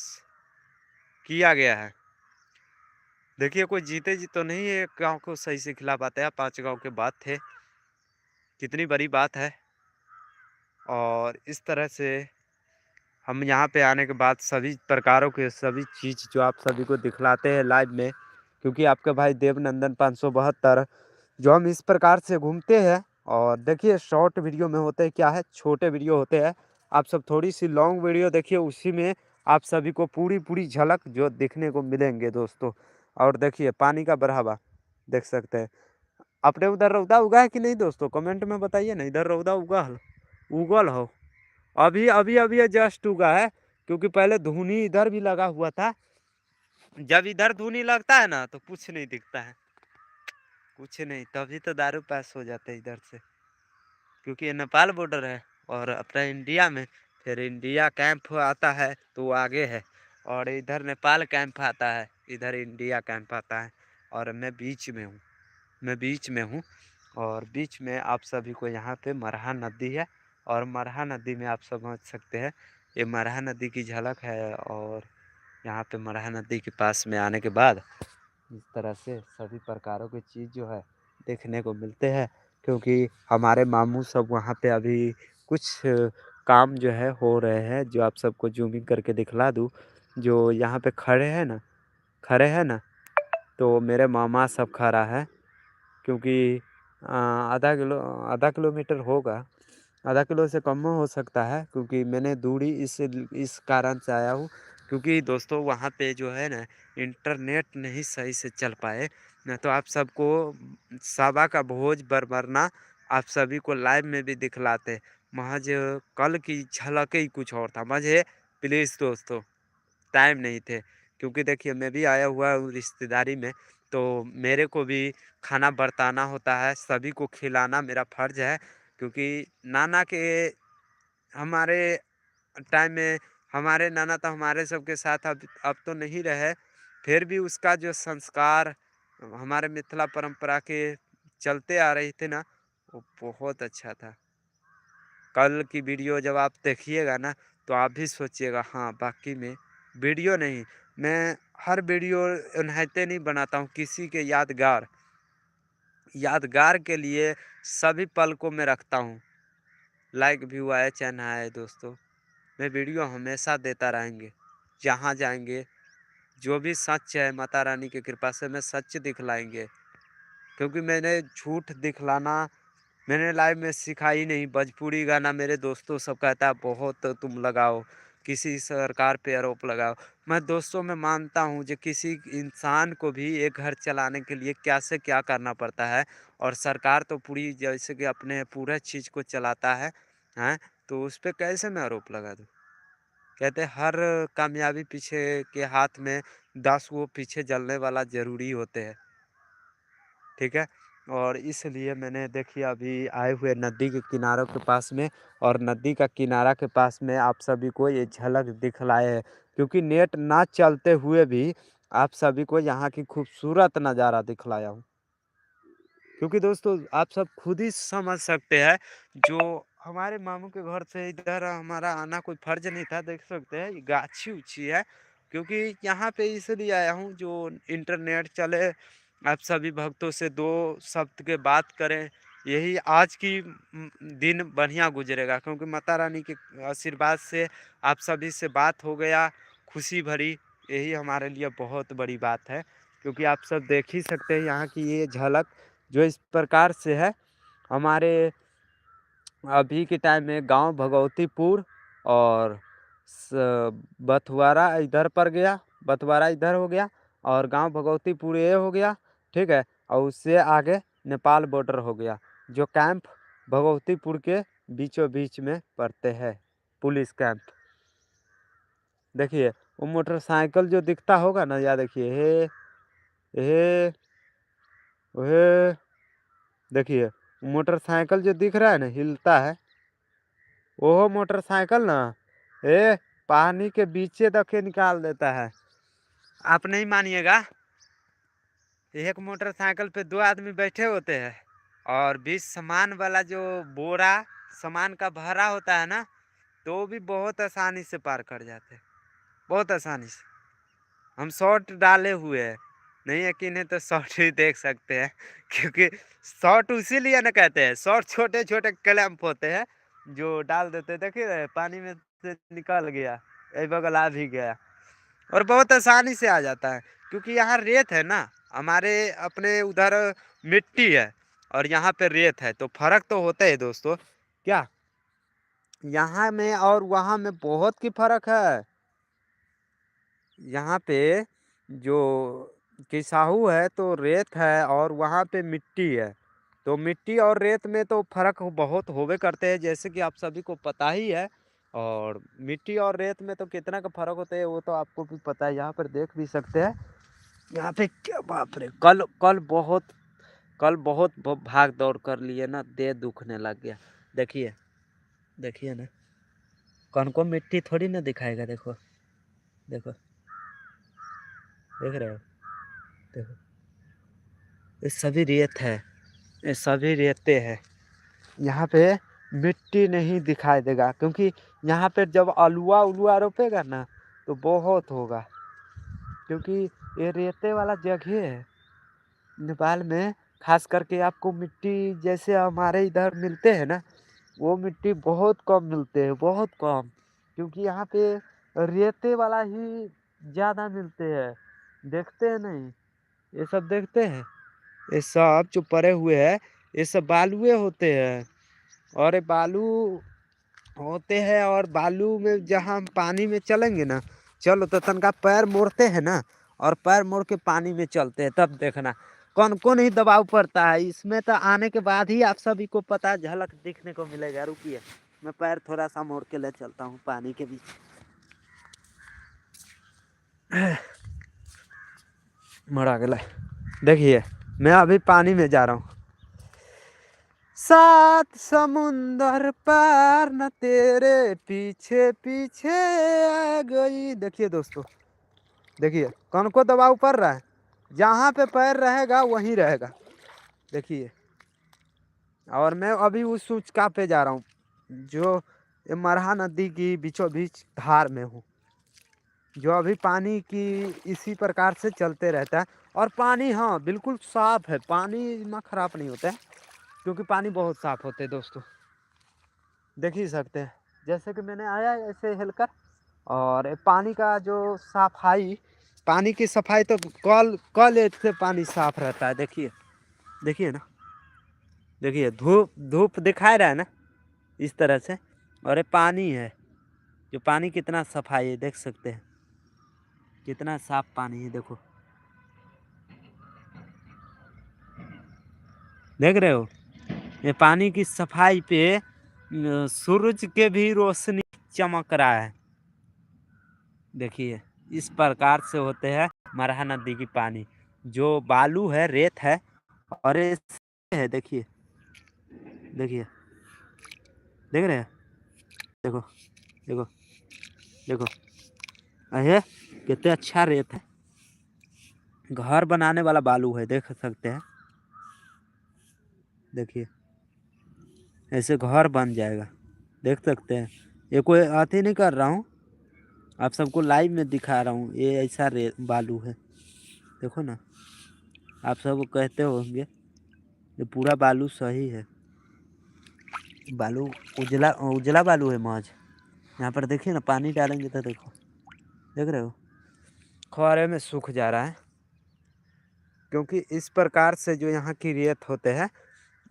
किया गया है। देखिए कोई जीते जी तो नहीं है गांव को सही से खिला पाते हैं, 5 गांव के बाद थे, कितनी बड़ी बात है। और इस तरह से हम यहाँ पे आने के बाद सभी प्रकारों के सभी चीज़ जो आप सभी को दिखलाते हैं लाइव में, क्योंकि आपके भाई देवनंदन 572 जो हम इस प्रकार से घूमते हैं। और देखिए शॉर्ट वीडियो में होते क्या है, छोटे वीडियो होते हैं, आप सब थोड़ी सी लॉन्ग वीडियो देखिए, उसी में आप सभी को पूरी पूरी झलक जो देखने को मिलेंगे दोस्तों। और देखिए पानी का बहावा देख सकते हैं। अपने उधर रौदा उगा है कि नहीं दोस्तों, कमेंट में बताइए ना, इधर रौदा उगल हो। अभी ये जस्ट उगा है, क्योंकि पहले धुनी इधर भी लगा हुआ था। जब इधर धुनी लगता है ना तो कुछ नहीं दिखता है, कुछ नहीं, तभी तो दारू पास हो जाते हैं इधर से, क्योंकि ये नेपाल बॉर्डर है। और अपना इंडिया में फिर इंडिया कैंप आता है तो वो आगे है, और इधर नेपाल कैंप आता है, इधर इंडिया कैंप आता है, और मैं बीच में हूँ। और बीच में आप सभी को यहाँ पे मरहा नदी है, और मरहा नदी में आप समझ सकते हैं, ये मरहा नदी की झलक है। और यहाँ पे मरहा नदी के पास में आने के बाद इस तरह से सभी प्रकारों की चीज़ जो है देखने को मिलते हैं, क्योंकि हमारे मामू सब वहाँ पे अभी कुछ काम जो है हो रहे हैं, जो आप सबको जूमिंग करके दिखला दूँ। जो यहाँ पे खड़े हैं ना, तो मेरे मामा सब खड़ा है, क्योंकि आधा किलोमीटर होगा, आधा किलो से कम हो सकता है, क्योंकि मैंने दूरी इस कारण से आया हूँ, क्योंकि दोस्तों वहाँ पे जो है ना इंटरनेट नहीं सही से चल पाए, न तो आप सबको साबा का भोज बरबरना आप सभी को लाइव में भी दिखलाते। महज कल की झलक ही कुछ और था। मुझे प्लीज़ दोस्तों टाइम नहीं थे, क्योंकि देखिए मैं भी आया हुआ हूँ रिश्तेदारी में, तो मेरे को भी खाना बरताना होता है, सभी को खिलाना मेरा फ़र्ज़ है, क्योंकि नाना के हमारे टाइम में हमारे नाना तो हमारे सबके साथ अब तो नहीं रहे, फिर भी उसका जो संस्कार हमारे मिथिला परंपरा के चलते आ रही थी ना, वो बहुत अच्छा था। कल की वीडियो जब आप देखिएगा ना, तो आप भी सोचिएगा हाँ, वाक़ई में वीडियो नहीं, मैं हर वीडियो नाहिते नहीं बनाता हूँ, किसी के यादगार के लिए सभी पल को मैं रखता हूँ। लाइक व्यू आए चाहे ना आए दोस्तों, मैं वीडियो हमेशा देता रहेंगे। जहाँ जाएँगे, जो भी सच है माता रानी की कृपा से मैं सच दिखलाएँगे, क्योंकि मैंने झूठ दिखलाना मैंने लाइव में सीखा ही नहीं। भोजपुरी गाना मेरे दोस्तों सब कहता है बहुत तुम लगाओ, किसी सरकार पे आरोप लगाओ। मैं दोस्तों में मानता हूँ जो किसी इंसान को भी एक घर चलाने के लिए क्या से क्या करना पड़ता है, और सरकार तो पूरी जैसे कि अपने पूरा चीज़ को चलाता है, हैं? तो उस पे कैसे मैं आरोप लगा दूँ? कहते हैं हर कामयाबी पीछे के हाथ में 10 वो पीछे जलने वाला ज़रूरी होते हैं। ठीक है? और इसलिए मैंने देखिए अभी आए हुए नदी के किनारों के पास में, और नदी का किनारा के पास में आप सभी को ये झलक दिखलाए हैं, क्योंकि नेट ना चलते हुए भी आप सभी को यहाँ की खूबसूरत नज़ारा दिखलाया हूँ। क्योंकि दोस्तों आप सब खुद ही समझ सकते हैं, जो हमारे मामू के घर से इधर हमारा आना कोई फर्ज नहीं था। देख सकते हैं ये गाछी उछी है, क्योंकि यहाँ पे इसलिए आया हूँ जो इंटरनेट चले, आप सभी भक्तों से दो शब्द के बात करें, यही आज की दिन बढ़िया गुजरेगा, क्योंकि माता रानी के आशीर्वाद से आप सभी से बात हो गया खुशी भरी, यही हमारे लिए बहुत बड़ी बात है। क्योंकि आप सब देख ही सकते हैं यहाँ की ये झलक जो इस प्रकार से है। हमारे अभी के टाइम में गांव भगवतीपुर और बथवारा इधर पर गया, बथवारा इधर हो गया, और गांव भगवतीपुर ये हो गया, ठीक है। और उससे आगे नेपाल बॉर्डर हो गया, जो कैंप भगवतीपुर के बीचों बीच में पड़ते हैं, पुलिस कैंप। देखिए वो मोटरसाइकिल जो दिखता होगा ना, या देखिए हे हे देखिए मोटरसाइकिल जो दिख रहा है ना हिलता है, वो मोटरसाइकिल ना पानी के बीचे तक निकाल देता है। आप नहीं मानिएगा, एक मोटरसाइकिल पे 2 आदमी बैठे होते हैं, और बीच सामान वाला जो बोरा सामान का भरा होता है ना, तो वो भी बहुत आसानी से पार कर जाते हैं, बहुत आसानी से। हम शॉर्ट डाले हुए हैं, नहीं यकीन है तो शॉर्ट ही देख सकते हैं। क्योंकि शॉर्ट इसीलिए ना कहते हैं, शॉर्ट छोटे छोटे क्लैंप होते हैं जो डाल देते हैं। देखिए पानी में से निकल गया, एक बगल आ भी गया, और बहुत आसानी से आ जाता है, क्योंकि यहाँ रेत है ना, हमारे अपने उधर मिट्टी है, और यहाँ पे रेत है, तो फर्क तो होता है दोस्तों। क्या यहाँ में और वहाँ में बहुत की फर्क है। यहाँ पे जो किसाहू है तो रेत है, और वहाँ पे मिट्टी है, तो मिट्टी और रेत में तो फर्क बहुत होवे करते हैं, जैसे कि आप सभी को पता ही है। और मिट्टी और रेत में तो कितना का फर्क होता है वो तो आपको भी पता है, यहाँ पर देख भी सकते हैं। यहाँ पे क्या बाप रे, कल बहुत भाग दौड़ कर लिए ना, दे दुखने लग गया। देखिए देखिए ना, कौन-कौन मिट्टी थोड़ी ना दिखाएगा, देखो, देखो, देख रहे हो? देखो, ये सभी रेत है, ये सभी रेते हैं। यहाँ पे मिट्टी नहीं दिखाई देगा क्योंकि यहाँ पे जब अल्हुआ-उल्हुआ रोपेगा ना, तो बहुत होगा क्योंकि ये रेते वाला जगह है। नेपाल में खास करके आपको मिट्टी जैसे हमारे इधर मिलते हैं ना, वो मिट्टी बहुत कम मिलते हैं, बहुत कम। क्योंकि यहाँ पे रेते वाला ही ज़्यादा मिलते हैं। देखते हैं नहीं? ये सब देखते हैं? ये सब जो पड़े हुए हैं, ये सब बालुए होते हैं और ये बालू होते हैं और बालू में जहाँ हम पानी में चलेंगे ना, चलो तो तनका पैर मोड़ते हैं ना और पैर मोड़ के पानी में चलते हैं, तब देखना कौन-कौन ही दबाव पड़ता है। इसमें तो आने के बाद ही आप सभी को पता झलक दिखने को मिलेगा। रुकिए, मैं पैर थोड़ा-सा मोड़ के ले चलता हूँ पानी के बीच। मोड़ा गेलै। देखिए, मैं अभी पानी में जा रहा हूँ। सात समुंदर पार न तेरे पीछे पीछे आ गई। देखिए दोस्तों, देखिए कौन को दबाव पड़ रहा है, जहाँ पे पैर रहेगा वहीं रहेगा। देखिए, और मैं अभी उस सूचका पे जा रहा हूँ जो ये मरहा नदी की बीचों बीच धार में हूँ, जो अभी पानी की इसी प्रकार से चलते रहता है। और पानी हाँ बिल्कुल साफ है, पानी इतना खराब नहीं होता है क्योंकि पानी बहुत साफ होते हैं दोस्तों, देख ही सकते हैं। जैसे कि मैंने आया ऐसे हिलकर, और ये पानी का जो सफाई, पानी की सफाई तो कल कल से पानी साफ रहता है। देखिए, देखिए ना, देखिए धूप धूप दिखाई रहा है ना इस तरह से, और ये पानी है, जो पानी कितना सफाई है देख सकते हैं, कितना साफ पानी है। देखो, देख रहे हो, ये पानी की सफाई पे सूरज के भी रोशनी चमक रहा है। देखिए, इस प्रकार से होते हैं मरहा नदी की पानी, जो बालू है, रेत है, और ये है। देखिए, देखिए, देख रहे हैं? देखो, देखो, देखो, अरे कितने अच्छा रेत है, घर बनाने वाला बालू है, देख सकते हैं। देखिए, ऐसे घर बन जाएगा, देख सकते हैं। ये कोई अति नहीं कर रहा हूँ, आप सबको लाइव में दिखा रहा हूँ। ये ऐसा रे बालू है, देखो ना, आप सब कहते होंगे ये पूरा बालू सही है। बालू उजला उजला बालू है महज। यहाँ पर देखिए ना, पानी डालेंगे तो देखो, देख रहे हो, खौरे में सूख जा रहा है क्योंकि इस प्रकार से जो यहाँ की रेत होते हैं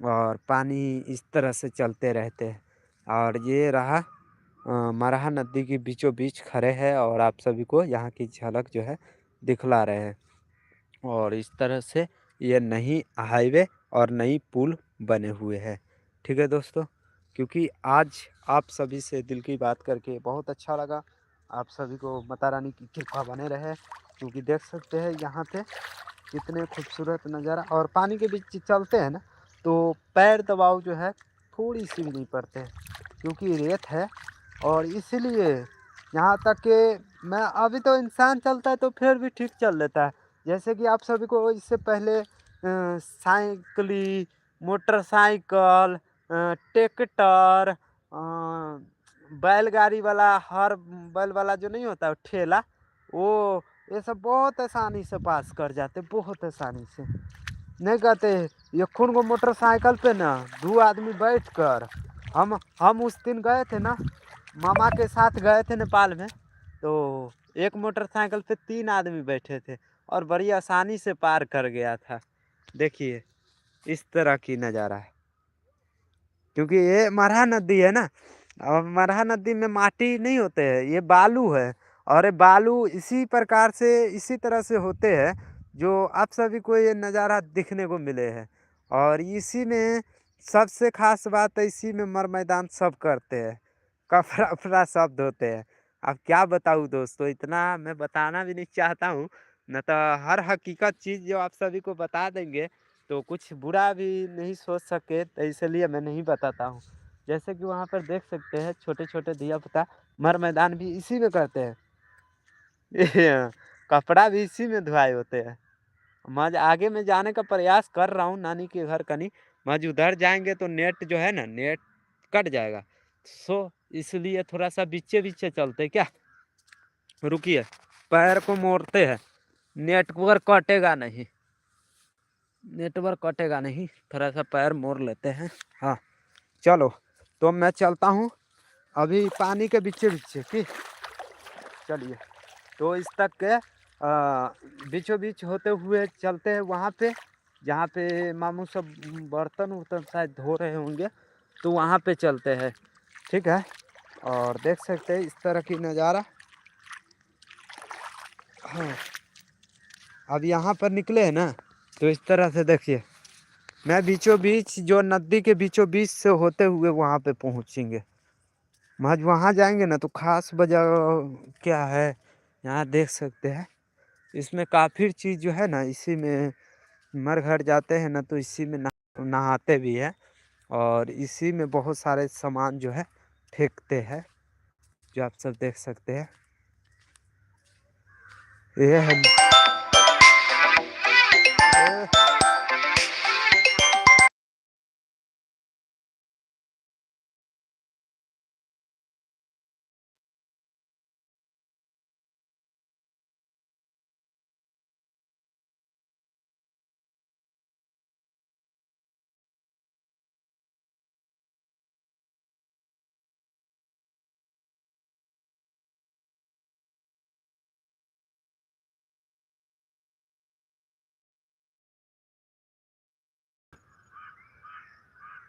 और पानी इस तरह से चलते रहते हैं। और ये रहा मरहा नदी के बीचों बीच खड़े हैं और आप सभी को यहाँ की झलक जो है दिखला रहे हैं। और इस तरह से ये नई हाईवे और नई पुल बने हुए हैं। ठीक है दोस्तों, क्योंकि आज आप सभी से दिल की बात करके बहुत अच्छा लगा। आप सभी को माता रानी की कृपा बने रहे, क्योंकि देख सकते हैं यहाँ पे कितने खूबसूरत नज़ारा, और पानी के बीच चलते हैं ना तो पैर दबाव जो है थोड़ी सी भी नहीं पड़ते हैं क्योंकि रेत है। और इसीलिए यहाँ तक कि मैं अभी तो इंसान चलता है तो फिर भी ठीक चल लेता है। जैसे कि आप सभी को इससे पहले साइकिली, मोटरसाइकिल, ट्रैक्टर, बैलगाड़ी वाला, हर बैल वाला जो नहीं होता ठेला, वो ये सब बहुत आसानी से पास कर जाते, बहुत आसानी से। नहीं कहते ये खून को मोटरसाइकिल पे ना 2 आदमी बैठ कर, हम उस दिन गए थे ना, मामा के साथ गए थे नेपाल में, तो एक मोटरसाइकिल पे 3 आदमी बैठे थे और बड़ी आसानी से पार कर गया था। देखिए, इस तरह की नज़ारा है क्योंकि ये मरहा नदी है ना, और मरहा नदी में माटी नहीं होते हैं, ये बालू है। और ये बालू इसी प्रकार से इसी तरह से होते हैं जो आप सभी को ये नज़ारा दिखने को मिले हैं। और इसी में सबसे खास बात है, इसी में मर मैदान सब करते हैं, कपड़ा उपड़ा सब धोते हैं। अब क्या बताऊँ दोस्तों, इतना मैं बताना भी नहीं चाहता हूँ, न तो हर हकीकत चीज़ जो आप सभी को बता देंगे तो कुछ बुरा भी नहीं सोच सके, तो इसलिए मैं नहीं बताता हूँ। जैसे कि वहाँ पर देख सकते हैं छोटे-छोटे दिया-पुता मर मैदान भी इसी में करते हैं। ये कपड़ा भी इसी में धुआए होते हैं। मैं आज आगे मैं जाने का प्रयास कर रहा हूँ नानी के घर कनी, मैं उधर जाएँगे तो नेट जो है ना नेट कट जाएगा। सो इसलिए थोड़ा-सा बीचे-बीचे चलते क्या? रुकिए, पैर को मोड़ते हैं, नेटवर्क कटेगा नहीं, नेटवर्क कटेगा नहीं, थोड़ा-सा पैर मोड़ लेते हैं। हाँ, चलो, तो मैं चलता हूँ अभी पानी के बीचे-बीचे कि चलिए, तो इस तक के बीचों-बीच होते हुए चलते हैं वहाँ पे, जहाँ पे मामू सब बर्तन-उर्तन शायद धो रहे होंगे, तो वहाँ पे चलते हैं, ठीक है? और देख सकते हैं इस तरह की नज़ारा। हाँ, अब यहाँ पर निकले हैं ना, तो इस तरह से देखिए, मैं बीचों-बीच जो नदी के बीचों-बीच से होते हुए वहाँ पे पहुँचेंगे। महज वहाँ जाएँगे ना तो ख़ास वजह क्या है, यहाँ देख सकते हैं, इसमें काफ़ी चीज़ जो है ना इसी में मर घट जाते हैं ना तो इसी में नहाते भी हैं और इसी में बहुत सारे सामान जो है फेंकते हैं, जो आप सब देख सकते हैं। ये है ए,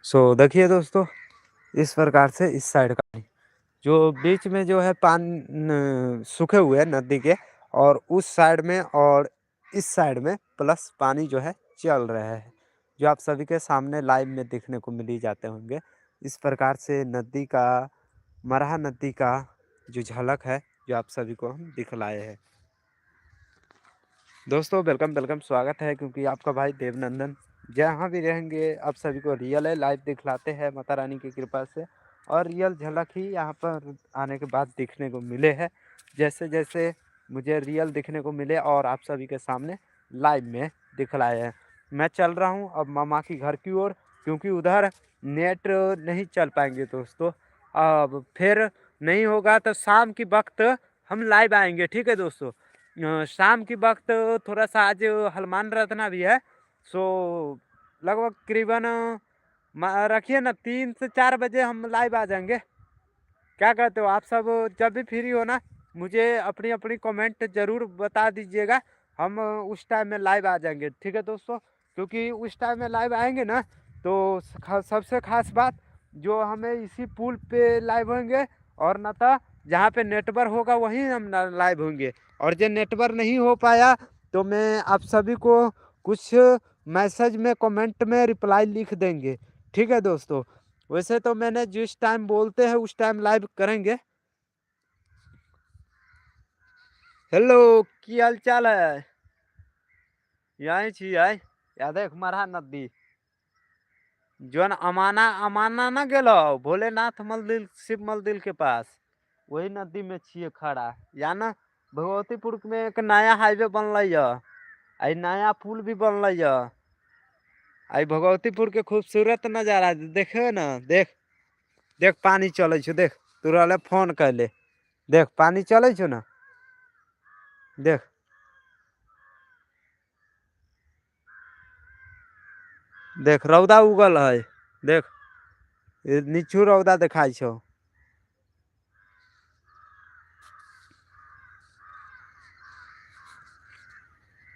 सो देखिए दोस्तों, इस प्रकार से इस साइड का जो बीच में जो है सूखे हुए हैं नदी के और उस साइड में और इस साइड में प्लस पानी जो है चल रहा है, जो आप सभी के सामने लाइव में देखने को मिल ही जाते होंगे। इस प्रकार से नदी का मरहा नदी का जो झलक है, जो आप सभी को हम दिखलाए हैं। दोस्तों वेलकम वेलकम स्वागत है, क्योंकि आपका भाई देवनंदन जहाँ भी रहेंगे आप सभी को रियल है लाइव दिखलाते हैं माता रानी की कृपा से, और रियल झलक ही यहाँ पर आने के बाद दिखने को मिले हैं, जैसे जैसे मुझे रियल दिखने को मिले और आप सभी के सामने लाइव में दिखलाए हैं। मैं चल रहा हूँ अब मामा की घर की ओर, क्योंकि उधर नेट नहीं चल पाएंगे दोस्तों। अब फिर नहीं होगा तो शाम की वक्त हम लाइव आएंगे, ठीक है दोस्तों। शाम की वक्त थोड़ा-सा आज हनुमान रखना भी है, सो लगभग करीबन रखिए ना 3 से 4 बजे हम लाइव आ जाएँगे। क्या कहते हो आप सब? जब भी फ्री हो ना मुझे अपनी-अपनी कमेंट ज़रूर बता दीजिएगा, हम उस टाइम में लाइव आ जाएँगे, ठीक है दोस्तों? क्योंकि उस टाइम में लाइव आएँगे ना तो सबसे ख़ास बात जो हमें इसी पुल पे लाइव होंगे, और ना तो जहाँ पे नेटवर्क होगा वहीं हम लाइव होंगे, और जो नेटवर्क नहीं हो पाया तो मैं आप सभी को कुछ मैसेज में कमेंट में रिप्लाई लिख देंगे, ठीक है दोस्तों? वैसे तो मैंने जिस टाइम बोलते हैं उस टाइम लाइव करेंगे। हेलो, की हाल चाल है? यहीं छियै, या देख मरहा नदी जोन अमाना अमाना ना गेलो भोलेनाथ मंदिर शिव मंदिर के पास, वही नदी में छियै खड़ा। या ना भगवतीपुर में एक नया हाईवे बनलै है, आई नया पुल भी बनलै है, आई भगवतीपुर के खूबसूरत नजारा देखे ना, देख देख पानी चले छो, देख तू रहले फोन कैले, देख पानी चले छो ना, देख देख रौदा उगल है, देख नीचू रौदा दिखाई छो।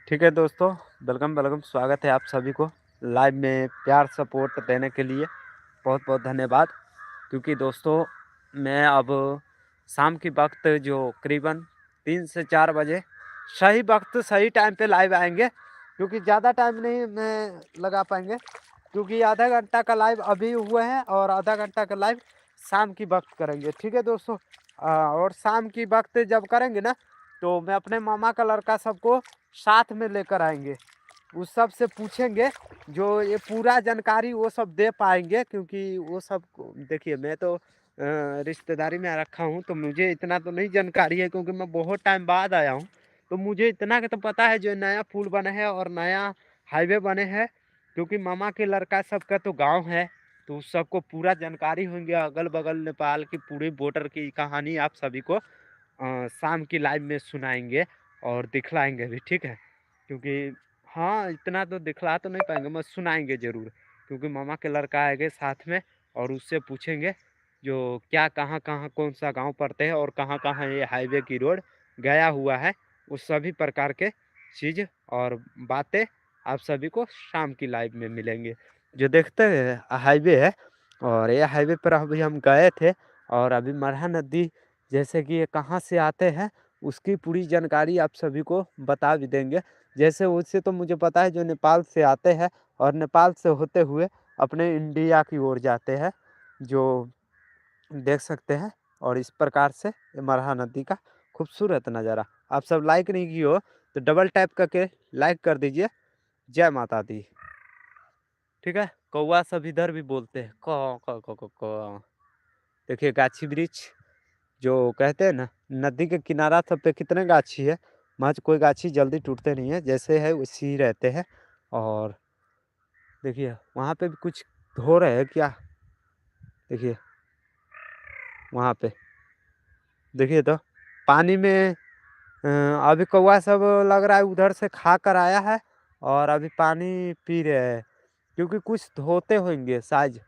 ठीक है दोस्तों, वेलकम वेलकम स्वागत है आप सभी को लाइव में प्यार सपोर्ट देने के लिए बहुत बहुत धन्यवाद। क्योंकि दोस्तों मैं अब शाम की वक्त जो करीबन 3 से 4 बजे सही वक्त सही टाइम पे लाइव आएंगे, क्योंकि ज़्यादा टाइम नहीं मैं लगा पाएंगे, क्योंकि आधा घंटा का लाइव अभी हुए हैं और आधा घंटा का लाइव शाम की वक्त करेंगे, ठीक है दोस्तों। और शाम की वक्त जब करेंगे ना तो मैं अपने मामा का लड़का सबको साथ में लेकर आएंगे, उस सब से पूछेंगे, जो ये पूरा जानकारी वो सब दे पाएँगे, क्योंकि वो सब देखिए मैं तो रिश्तेदारी में आ रखा हूँ, तो मुझे इतना तो नहीं जानकारी है, क्योंकि मैं बहुत टाइम बाद आया हूँ। तो मुझे इतना का तो पता है जो नया पुल बना है और नया हाईवे बने हैं, क्योंकि मामा के लड़का सबका तो गाँव है, तो उस सबको पूरा जानकारी होंगे अगल-बगल नेपाल की पूरी बॉर्डर की कहानी आप सभी को शाम की लाइव में सुनाएँगे और दिखलाएँगे भी, ठीक है? क्योंकि हाँ, इतना तो दिखला तो नहीं पाएँगे, मगर सुनाएँगे ज़रूर, क्योंकि मामा के लड़का आएँगे साथ में और उससे पूछेंगे जो क्या कहाँ-कहाँ कौन-सा गाँव पड़ते हैं और कहाँ-कहाँ ये हाईवे की रोड गया हुआ है, उस सभी प्रकार के चीज़ और बातें आप सभी को शाम की लाइव में मिलेंगे। जो देखते हैं हाईवे है और ये हाईवे पर अभी हम गए थे और अभी मरहा नदी जैसे कि ये कहाँ से आते हैं, उसकी पूरी जानकारी आप सभी को बता भी देंगे। जैसे उससे तो मुझे पता है जो नेपाल से आते हैं और नेपाल से होते हुए अपने इंडिया की ओर जाते हैं, जो देख सकते हैं और इस प्रकार से ये मरहा नदी का खूबसूरत नज़ारा। आप सब लाइक नहीं किए हो तो डबल टैप करके लाइक कर दीजिए। जय माता दी। ठीक है? कौवा सब इधर भी बोलते हैं कौ कौ कौ कौ कौ। देखिए गाछी वृक्ष जो कहते हैं ना, नदी के किनारा सब पे कितने गाछी है, मच कोई गाछी जल्दी टूटते नहीं है, जैसे है वैसे ही रहते हैं। और देखिए वहाँ पे भी कुछ हो रहे हैं क्या? देखिए वहाँ पे देखिए तो पानी में अभी कौवा सब लग रहा है उधर से खा कर आया है और अभी पानी पी रहे हैं, क्योंकि कुछ धोते होंगे शायद,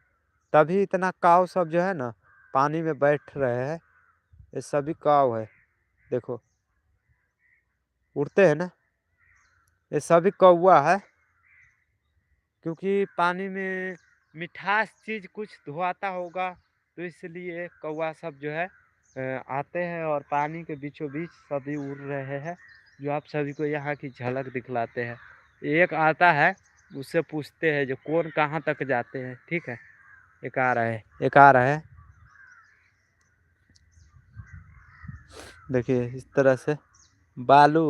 तभी इतना काव सब जो है ना पानी में बैठ रहे हैं। ये सभी काव है, देखो उड़ते हैं ना, ये सभी कौवा है, क्योंकि पानी में मिठास चीज़ कुछ धुआता होगा, तो इसलिए कौवा सब जो है आते हैं और पानी के बीचों बीच सभी उड़ रहे हैं, जो आप सभी को यहाँ की झलक दिखलाते हैं। एक आता है, उससे पूछते हैं जो कौन कहाँ तक जाते हैं, ठीक है? एक आ रहा है, एक आ रहा है, देखिए इस तरह से बालू।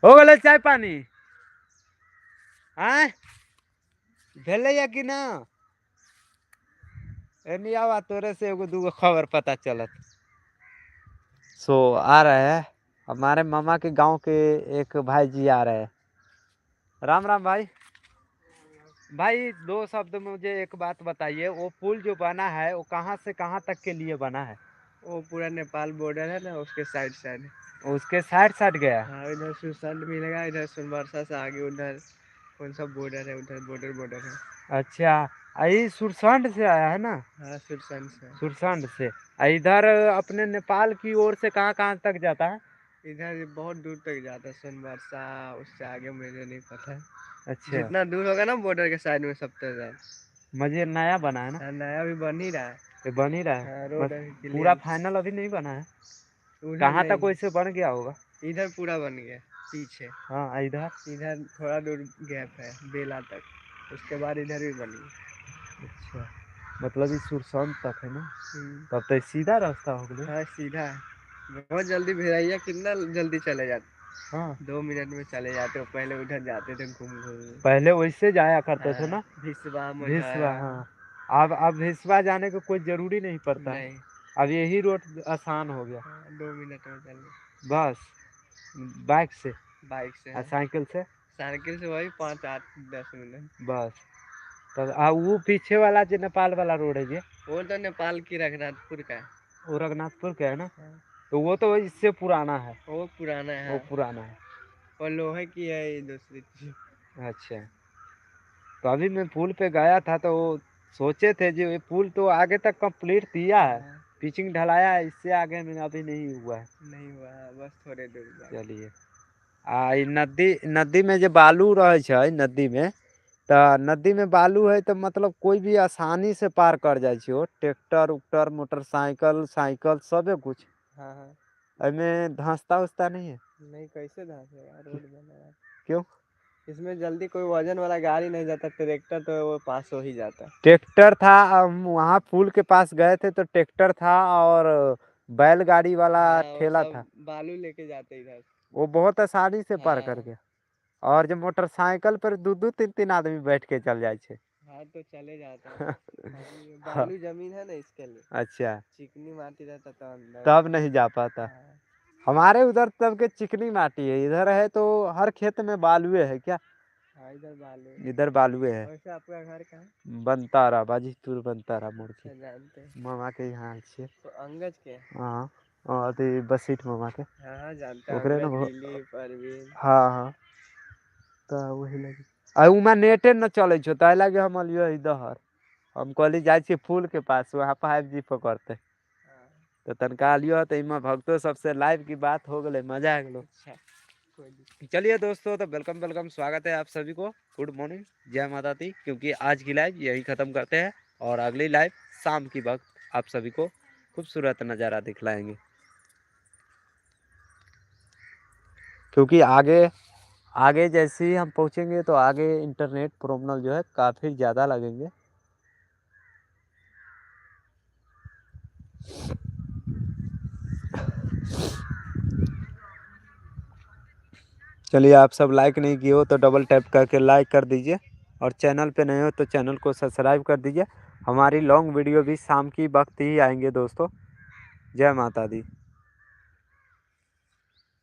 हो गए चाय पानी? आय भेले या कि ना? एनी आवा तोरे से एगो दूगो खबर पता चलत। सो आ रहे हैं हमारे मामा के गांव के एक भाई जी आ रहे हैं। राम राम भाई। भाई दो शब्द में मुझे एक बात बताइए, वो पुल जो बना है वो कहाँ से कहाँ तक के लिए बना है? वो पूरा नेपाल बॉर्डर है ना, उसके साइड साइड। उसके साइड साइड गया? हाँ, इधर सुरसंड मिलेगा, इधर सोनबरसा से आगे उधर कौन सा बॉर्डर है, उधर बॉर्डर बॉर्डर है। अच्छा, यही सुरसंड से आया है ना? हाँ, सुरसंड से। सुरसंड से इधर अपने नेपाल की ओर से कहाँ कहाँ तक जाता है? इधर बहुत दूर तक जाता है, सोनबरसा, उससे आगे मुझे नहीं पता है। अच्छा, जितना दूर होगा ना बॉर्डर के साइड में सब तक। मजे नया बना है ना? हाँ, नया भी बन ही रहा है। ये बन ही रहा है, हाँ, बस रोड अभी पूरा क्लियर। फाइनल अभी नहीं बना है। उधर कहाँ तक नहीं, वैसे बन गया होगा? इधर पूरा बन गया पीछे। हाँ इधर। इधर थोड़ा दूर गैप है बेला तक, उसके बाद इधर भी बन गया। अच्छा, मतलब इस सुरसंड तक है ना? हम्म। तब तो सीधा रास्ता हो गया। हाँ, सीधा है। बहुत जल्दी भेजैया, कितना जल्दी चले जाते। हाँ, 2 मिनट में चले जाते हो, पहले उधर जाते थे घूम घूम। पहले वैसे जाया करते थे हाँ, ना? भिसवा भिसवा, मझाया। हाँ। अब भिसवा जाने का कोई जरूरी नहीं पड़ता है। नहीं। अब यही रोड आसान हो गया। हाँ, 2 मिनट में चले। बस बाइक से बाइक से और है। साइकिल से साइकिल से वही 5 8 10 मिनट। बस। तब वो पीछे वाला जो नेपाल वाला रोड है जी, वो तो नेपाल की रघुनाथपुर का है। वो रघुनाथपुर का है ना? हाँ, तो वो तो इससे पुराना है। वो पुराना है। वो हाँ, पुराना है। और लोहे की है ये दूसरी चीज। अच्छा, तो अभी मैं पुल पे गया था तो वो सोचे थे जो ये पुल तो आगे तक कंप्लीट किया है, हाँ, पिचिंग ढलाया है, इससे आगे में अभी नहीं हुआ है। नहीं हुआ, बस थोड़े दूर बाद। चलिए, ई नदी नदी में जो बालू रहे छै नदी में, तो नदी में बालू है तो मतलब कोई भी आसानी से पार कर जाए छै, ट्रैक्टर उक्टर मोटरसाइकिल साइकिल सबे कुछ। हाँ हाँ। में धंसता उसता नहीं है? नहीं, कैसे धंसेगा, रोड बना है। क्यों? इसमें जल्दी कोई वजन वाला गाड़ी नहीं जाता, ट्रैक्टर तो वो पास हो ही जाता है। ट्रैक्टर था, हम वहाँ पुल के पास गए थे तो ट्रैक्टर था और बैलगाड़ी वाला हाँ वो ठेला सब था, बालू लेके जाते इधर। वो बहुत आसानी से पार कर हाँ गया। और जो मोटरसाइकिल पर दो दो तीन तीन आदमी बैठ के चल जाए छे। हाँ तो चले जाता है। अभी हाँ, बालू जमीन है ना इसके लिए। अच्छा, चिकनी माटी रहता तो अंदर। तब नहीं जा पाता। हाँ हमारे उधर तब के चिकनी माटी है, इधर है तो हर खेत में बालुए है क्या। हाँ इधर बालू है। इधर बालुए है। वैसे आपका घर कहाँ है? बनतारा बाजीपुर, बनतारा मोड़ अच्छा के जानते हैं। मामा के यहाँ छे। तो अंगज के? हाँ, और अथी बसीठ मामा के हाँ हाँ जानते हैं, ओकरे न अंगज, भो- दिलीप, परवीन। हाँ हाँ, तो वही लगी। आ उमा नेटे न चले छो, ताहि लागे हम अलियो इधर। हम कहली जाए छी फूल के पास, वहाँ 5G पकड़ते। हाँ तो तनका लियो तो इमा भक्तों सबसे लाइव की बात हो गई, मजा आ गलो। अच्छा कोई दिक्कत। चलिए दोस्तों, तो वेलकम वेलकम, स्वागत है आप सभी को। गुड मॉर्निंग, जय माता दी। क्योंकि आज की लाइव यही ख़त्म करते हैं और अगली लाइव शाम की वक्त आप सभी को खूबसूरत नज़ारा दिखलाएंगे। क्योंकि आगे आगे जैसे ही हम पहुंचेंगे तो आगे इंटरनेट प्रॉब्लम जो है काफ़ी ज़्यादा लगेंगे। चलिए, आप सब लाइक नहीं किए हो तो डबल टैप करके लाइक कर दीजिए, और चैनल पे नए हो तो चैनल को सब्सक्राइब कर दीजिए। हमारी लॉन्ग वीडियो भी शाम की वक्त ही आएंगे दोस्तों। जय माता दी।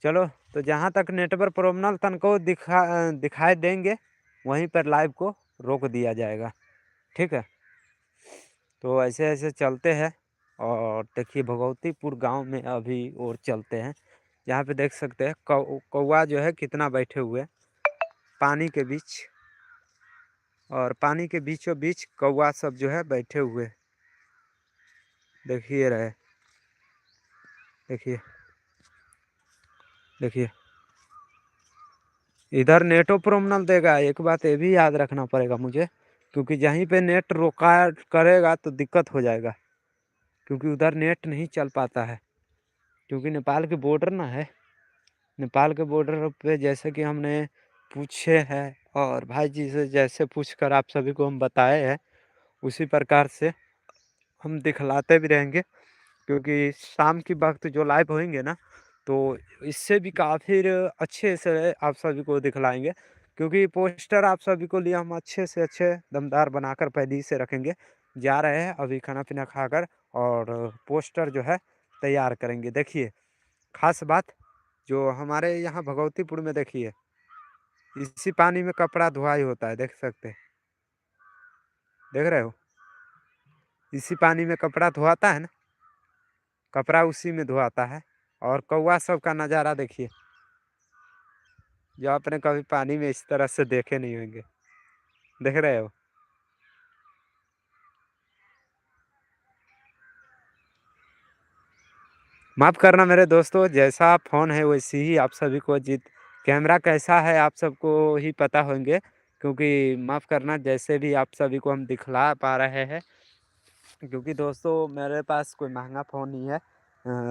चलो, तो जहाँ तक नेटवर्क प्रॉब्लम तनको दिखाई देंगे, वहीं पर लाइव को रोक दिया जाएगा। ठीक है, तो ऐसे ऐसे चलते हैं। और देखिए, भगवतीपुर गांव में अभी और चलते हैं, जहाँ पे देख सकते हैं कौवा जो है कितना बैठे हुए हैं पानी के बीच। और पानी के बीचों बीच कौवा सब जो है बैठे हुए, देखिए रहे। देखिए देखिए, इधर नेटो प्रॉब्लम देगा, एक बात ये भी याद रखना पड़ेगा मुझे, क्योंकि जहीं पे नेट रोका करेगा तो दिक्कत हो जाएगा, क्योंकि उधर नेट नहीं चल पाता है। क्योंकि नेपाल के बॉर्डर ना है, नेपाल के बॉर्डर पे जैसे कि हमने पूछे हैं, और भाई जी से जैसे पूछकर आप सभी को हम बताए हैं, उसी प्रकार से हम दिखलाते भी रहेंगे। क्योंकि शाम की वक्त जो लाइव होंगे ना, तो इससे भी काफ़ी अच्छे से आप सभी को दिखलाएंगे। क्योंकि पोस्टर आप सभी को लिए हम अच्छे से अच्छे दमदार बनाकर पहले ही से रखेंगे। जा रहे हैं अभी खाना पीना खाकर, और पोस्टर जो है तैयार करेंगे। देखिए, खास बात जो हमारे यहाँ भगवतीपुर में देखिए, इसी पानी में कपड़ा धुआई होता है, देख सकते हैं, देख रहे हो, इसी पानी में कपड़ा धोआता है ना, कपड़ा उसी में धोआता है। और कौवा सब का नज़ारा देखिए, जो आपने कभी पानी में इस तरह से देखे नहीं होंगे, देख रहे हो। माफ़ करना मेरे दोस्तों, जैसा फ़ोन है वैसी ही आप सभी को जीत, कैमरा कैसा है आप सबको ही पता होंगे। क्योंकि माफ़ करना, जैसे भी आप सभी को हम दिखला पा रहे हैं, क्योंकि दोस्तों मेरे पास कोई महंगा फ़ोन नहीं है।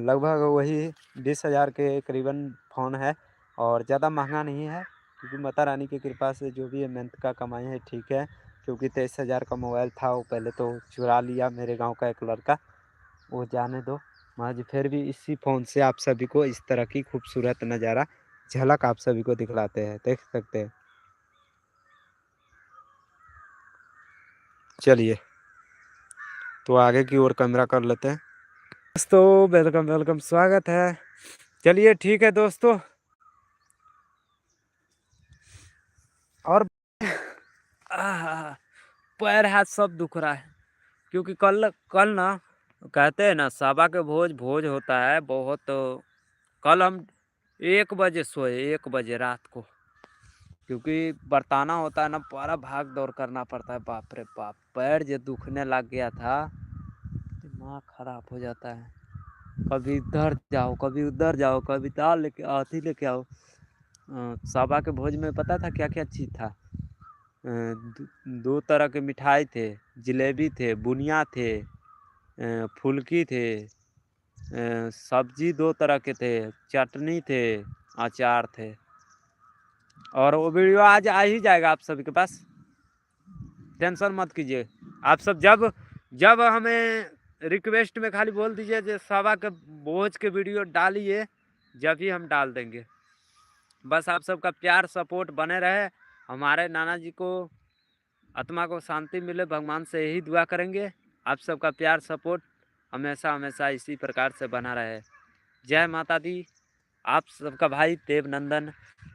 लगभग वही 20,000 के करीबन फ़ोन है, और ज़्यादा महंगा नहीं है। क्योंकि माता रानी की कृपा से जो भी मेहनत का कमाई है ठीक है। क्योंकि 23,000 का मोबाइल था, वो पहले तो चुरा लिया मेरे गांव का एक लड़का, वो जाने दो। आज फिर भी इसी फ़ोन से आप सभी को इस तरह की खूबसूरत नज़ारा झलक आप सभी को दिखलाते हैं, देख सकते हैं। चलिए, तो आगे की ओर कैमरा कर लेते हैं दोस्तों। वेलकम वेलकम, स्वागत है। चलिए ठीक है दोस्तों, और पैर हाथ सब दुख रहा है। क्योंकि कल कल ना, कहते हैं ना, साबा के भोज भोज होता है बहुत। कल हम 1 बजे सोए, 1 बजे रात को। क्योंकि बरताना होता है ना, बड़ा भाग दौड़ करना पड़ता है। बाप रे बाप, पैर जो दुखने लग गया था, दिमाग खराब हो जाता है। कभी इधर जाओ, कभी उधर जाओ, कभी दाल लेके आती लेके आओ। साबा के भोज में पता था क्या क्या चीज़ था। दो तरह के मिठाई थे, जलेबी थे, बुनिया थे, फुल्की थे, सब्जी 2 तरह के थे, चटनी थे, अचार थे। और वो वीडियो आज आ ही जाएगा आप सभी के पास, टेंशन मत कीजिए। आप सब जब जब हमें रिक्वेस्ट में खाली बोल दीजिए जो सवा के बोझ के वीडियो डालिए, जब ही हम डाल देंगे। बस आप सबका प्यार सपोर्ट बने रहे, हमारे नाना जी को आत्मा को शांति मिले, भगवान से यही दुआ करेंगे। आप सबका प्यार सपोर्ट हमेशा हमेशा इसी प्रकार से बना रहे। जय माता दी। आप सबका भाई देवनंदन,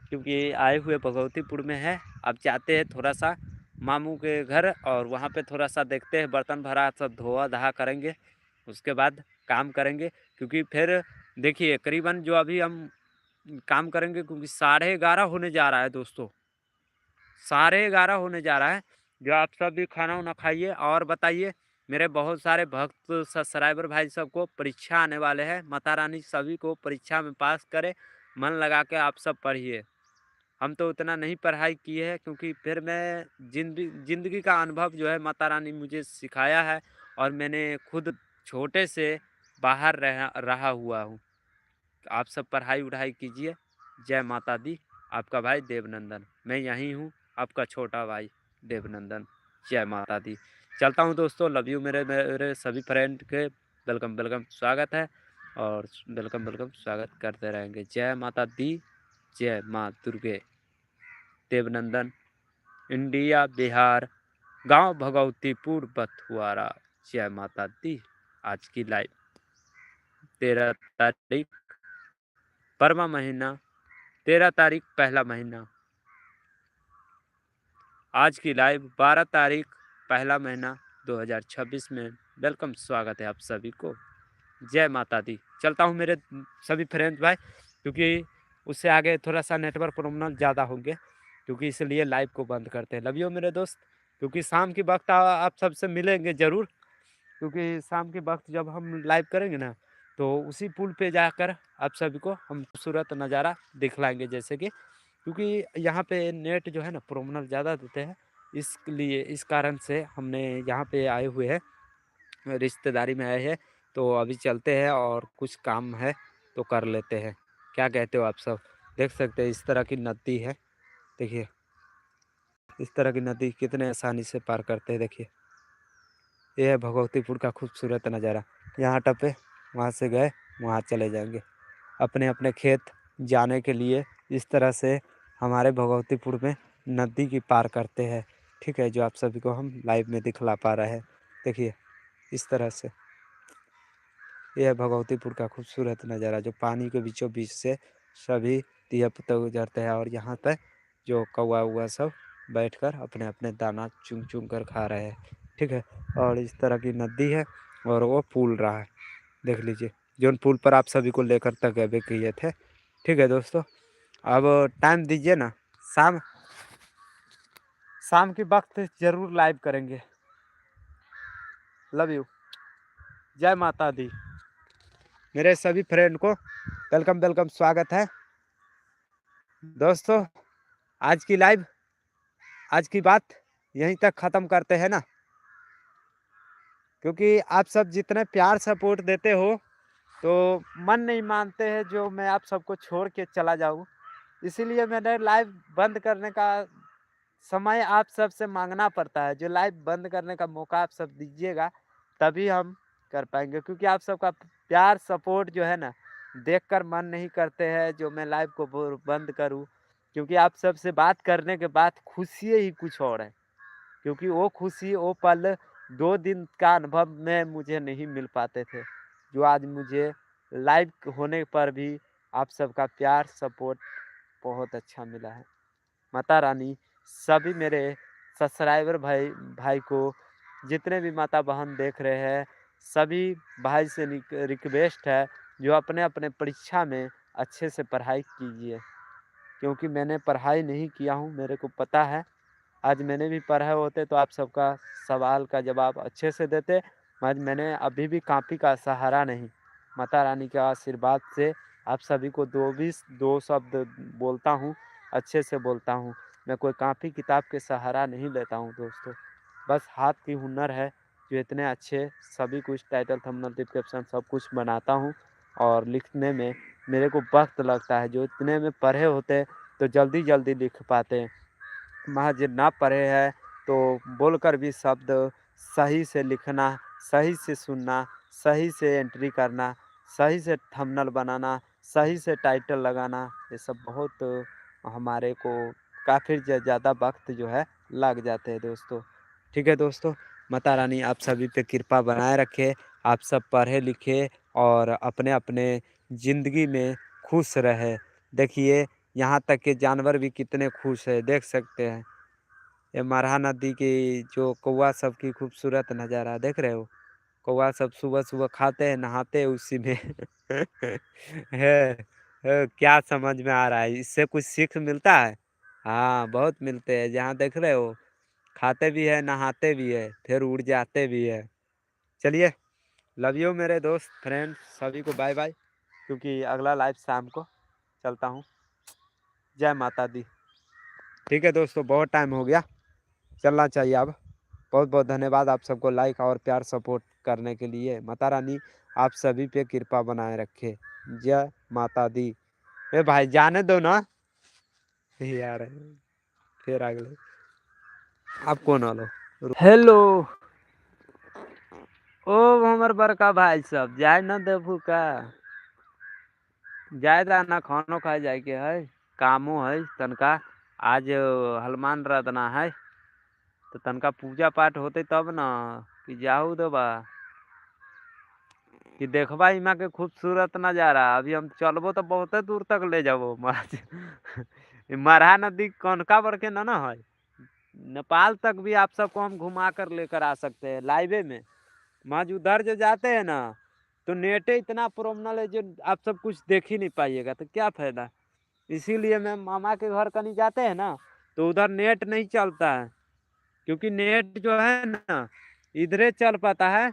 क्योंकि आए हुए भगवतीपुर में है, अब जाते हैं थोड़ा सा मामू के घर और वहाँ पे थोड़ा सा देखते हैं, बर्तन भरा सब धोआ धाहा करेंगे, उसके बाद काम करेंगे। क्योंकि फिर देखिए करीबन जो अभी हम काम करेंगे, क्योंकि 11:30 होने जा रहा है दोस्तों, 11:30 होने जा रहा है। जो आप सब भी खाना वाना खाइए और बताइए। मेरे बहुत सारे भक्त सब्सक्राइबर भाई सबको परीक्षा आने वाले हैं, माता रानी सभी को परीक्षा में पास करे, मन लगा के आप सब पढ़िए। हम तो उतना नहीं पढ़ाई की है, क्योंकि फिर मैं ज़िंदगी का अनुभव जो है माता रानी मुझे सिखाया है, और मैंने खुद छोटे से बाहर रहा हुआ हूँ। आप सब पढ़ाई वढ़ाई कीजिए। जय माता दी। आपका भाई देवनंदन, मैं यहीं हूँ, आपका छोटा भाई देवनंदन। जय माता दी। चलता हूँ दोस्तों, लव यू मेरे मेरे सभी फ्रेंड के। वेलकम वेलकम स्वागत है, और वेलकम वेलकम स्वागत करते रहेंगे। जय माता दी, जय माँ दुर्गे। देवनंदन, इंडिया, बिहार, गांव भगवतीपुर, बथुआरा। जय माता दी। आज की लाइव 13 तारीख, 12वां महीना, 13 तारीख पहला महीना। आज की लाइव 12 तारीख पहला महीना 2026 में। वेलकम, स्वागत है आप सभी को। जय माता दी। चलता हूँ मेरे सभी फ्रेंड्स भाई, क्योंकि उससे आगे थोड़ा सा नेटवर्क प्रॉब्लम ज़्यादा होंगे, क्योंकि इसलिए लाइव को बंद करते हैं। लव यू मेरे दोस्त। क्योंकि शाम की वक्त आप सबसे मिलेंगे ज़रूर, क्योंकि शाम के वक्त जब हम लाइव करेंगे ना, तो उसी पुल पे जाकर आप सभी को हम खूबसूरत नज़ारा दिखलाएंगे। जैसे कि क्योंकि यहाँ पे नेट जो है ना प्रॉब्लम ज़्यादा देते हैं, इसलिए इस कारण से हमने यहाँ पे आए हुए हैं, रिश्तेदारी में आए हैं। तो अभी चलते हैं और कुछ काम है तो कर लेते हैं। क्या कहते हो आप सब? देख सकते हैं इस तरह की नदी है, देखिए इस तरह की नदी कितने आसानी से पार करते हैं। देखिए ये है भगवतीपुर का खूबसूरत नज़ारा। यहाँ टपे, वहाँ से गए, वहाँ चले जाएंगे अपने अपने खेत जाने के लिए। इस तरह से हमारे भगवतीपुर में नदी की पार करते हैं, ठीक है, जो आप सभी को हम लाइव में दिखला पा रहे हैं। देखिए इस तरह से यह है भगवतीपुर का खूबसूरत नज़ारा, जो पानी के बीचों बीच से सभी दिए पुते गुजरते हैं, और यहाँ पर जो कौवा हुआ सब बैठकर अपने अपने दाना चुन चुन कर खा रहे हैं, ठीक है। और इस तरह की नदी है, और वो पुल रहा है, देख लीजिए, जो पुल पर आप सभी को लेकर तक अभी किए थे, ठीक है दोस्तों। अब टाइम दीजिए ना, शाम शाम के वक्त ज़रूर लाइव करेंगे। Love you. जय माता दी। मेरे सभी फ्रेंड को वेलकम वेलकम स्वागत है दोस्तों। आज की लाइव, आज की बात यहीं तक ख़त्म करते हैं ना, क्योंकि आप सब जितने प्यार सपोर्ट देते हो, तो मन नहीं मानते हैं जो मैं आप सबको छोड़ के चला जाऊं। इसीलिए मैंने लाइव बंद करने का समय आप सब से मांगना पड़ता है। जो लाइव बंद करने का मौका आप सब दीजिएगा, तभी हम कर पाएंगे, क्योंकि आप सबका प्यार सपोर्ट जो है ना, देखकर मन नहीं करते हैं जो मैं लाइव को बंद करूं। क्योंकि आप सब से बात करने के बाद खुशी ही कुछ और है, क्योंकि वो खुशी वो पल 2 दिन का अनुभव में मुझे नहीं मिल पाते थे, जो आज मुझे लाइव होने पर भी आप सबका प्यार सपोर्ट बहुत अच्छा मिला है। माता रानी सभी मेरे सब्सक्राइबर भाई भाई को, जितने भी माता बहन देख रहे हैं, सभी भाई से रिक्वेस्ट है, जो अपने अपने परीक्षा में अच्छे से पढ़ाई कीजिए। क्योंकि मैंने पढ़ाई नहीं किया हूँ, मेरे को पता है। आज मैंने भी पढ़ा होते तो आप सबका सवाल का जवाब अच्छे से देते। आज मैंने अभी भी कॉपी का सहारा नहीं, माता रानी के आशीर्वाद से आप सभी को दो शब्द बोलता हूँ, अच्छे से बोलता हूँ। मैं कोई कॉपी किताब के सहारा नहीं लेता हूँ दोस्तों, बस हाथ की हुनर है, जो इतने अच्छे सभी कुछ टाइटल थंबनेल डिस्क्रिप्शन सब कुछ बनाता हूँ। और लिखने में मेरे को वक्त लगता है, जो इतने में पढ़े होते तो जल्दी जल्दी लिख पाते। महज ना पढ़े हैं तो बोलकर भी शब्द सही से लिखना, सही से सुनना, सही से एंट्री करना, सही से थंबनेल बनाना, सही से टाइटल लगाना, ये सब बहुत हमारे को काफ़ी ज़्यादा वक्त जो है लग जाते हैं दोस्तों। ठीक है दोस्तों, माता रानी आप सभी पे कृपा बनाए रखे, आप सब पढ़े लिखे और अपने अपने ज़िंदगी में खुश रहे। देखिए यहाँ तक के जानवर भी कितने खुश है, देख सकते हैं। ये मरहा नदी की जो कौवा सब की खूबसूरत नज़ारा देख रहे हो। कौवा सब सुबह सुबह खाते हैं, नहाते हैं उसी में। क्या समझ में आ रहा है, इससे कुछ सीख मिलता है? हाँ बहुत मिलते हैं। जहाँ देख रहे हो खाते भी है, नहाते भी है, फिर उड़ जाते भी है। चलिए, लव यू मेरे दोस्त फ्रेंड्स, सभी को बाय बाय, क्योंकि अगला लाइव शाम को चलता हूँ। जय माता दी। ठीक है दोस्तों, बहुत टाइम हो गया, चलना चाहिए अब। बहुत बहुत धन्यवाद आप सबको लाइक और प्यार सपोर्ट करने के लिए। माता रानी आप सभी पे कृपा बनाए रखे। जय माता दी। ए भाई जाने दो ना यार, फिर अगले आप कौन आलो। हेलो ओ हमर बड़का भाई सब जाए न देबू का, जाए ना खानो खाए जाए के है, कामो है तनका। आज हनुमान रदना है, तो तनका पूजा पाठ होते तब न कि जाहू देबा कि देखबा इमा के खूबसूरत नज़ारा। अभी हम चलबो तो बहुत दूर तक ले जाबो महाराज। मरहा नदी कौनका बड़के न है, नेपाल तक भी आप सबको हम घुमा कर लेकर आ सकते हैं लाइवे में। माज उधर जो जाते हैं ना, तो नेटे इतना प्रोमनल है जो आप सब कुछ देख ही नहीं पाइएगा, तो क्या फायदा। इसीलिए मैं मामा के घर कहीं जाते हैं ना, तो उधर नेट नहीं चलता है, क्योंकि नेट जो है ना इधरे चल पाता है।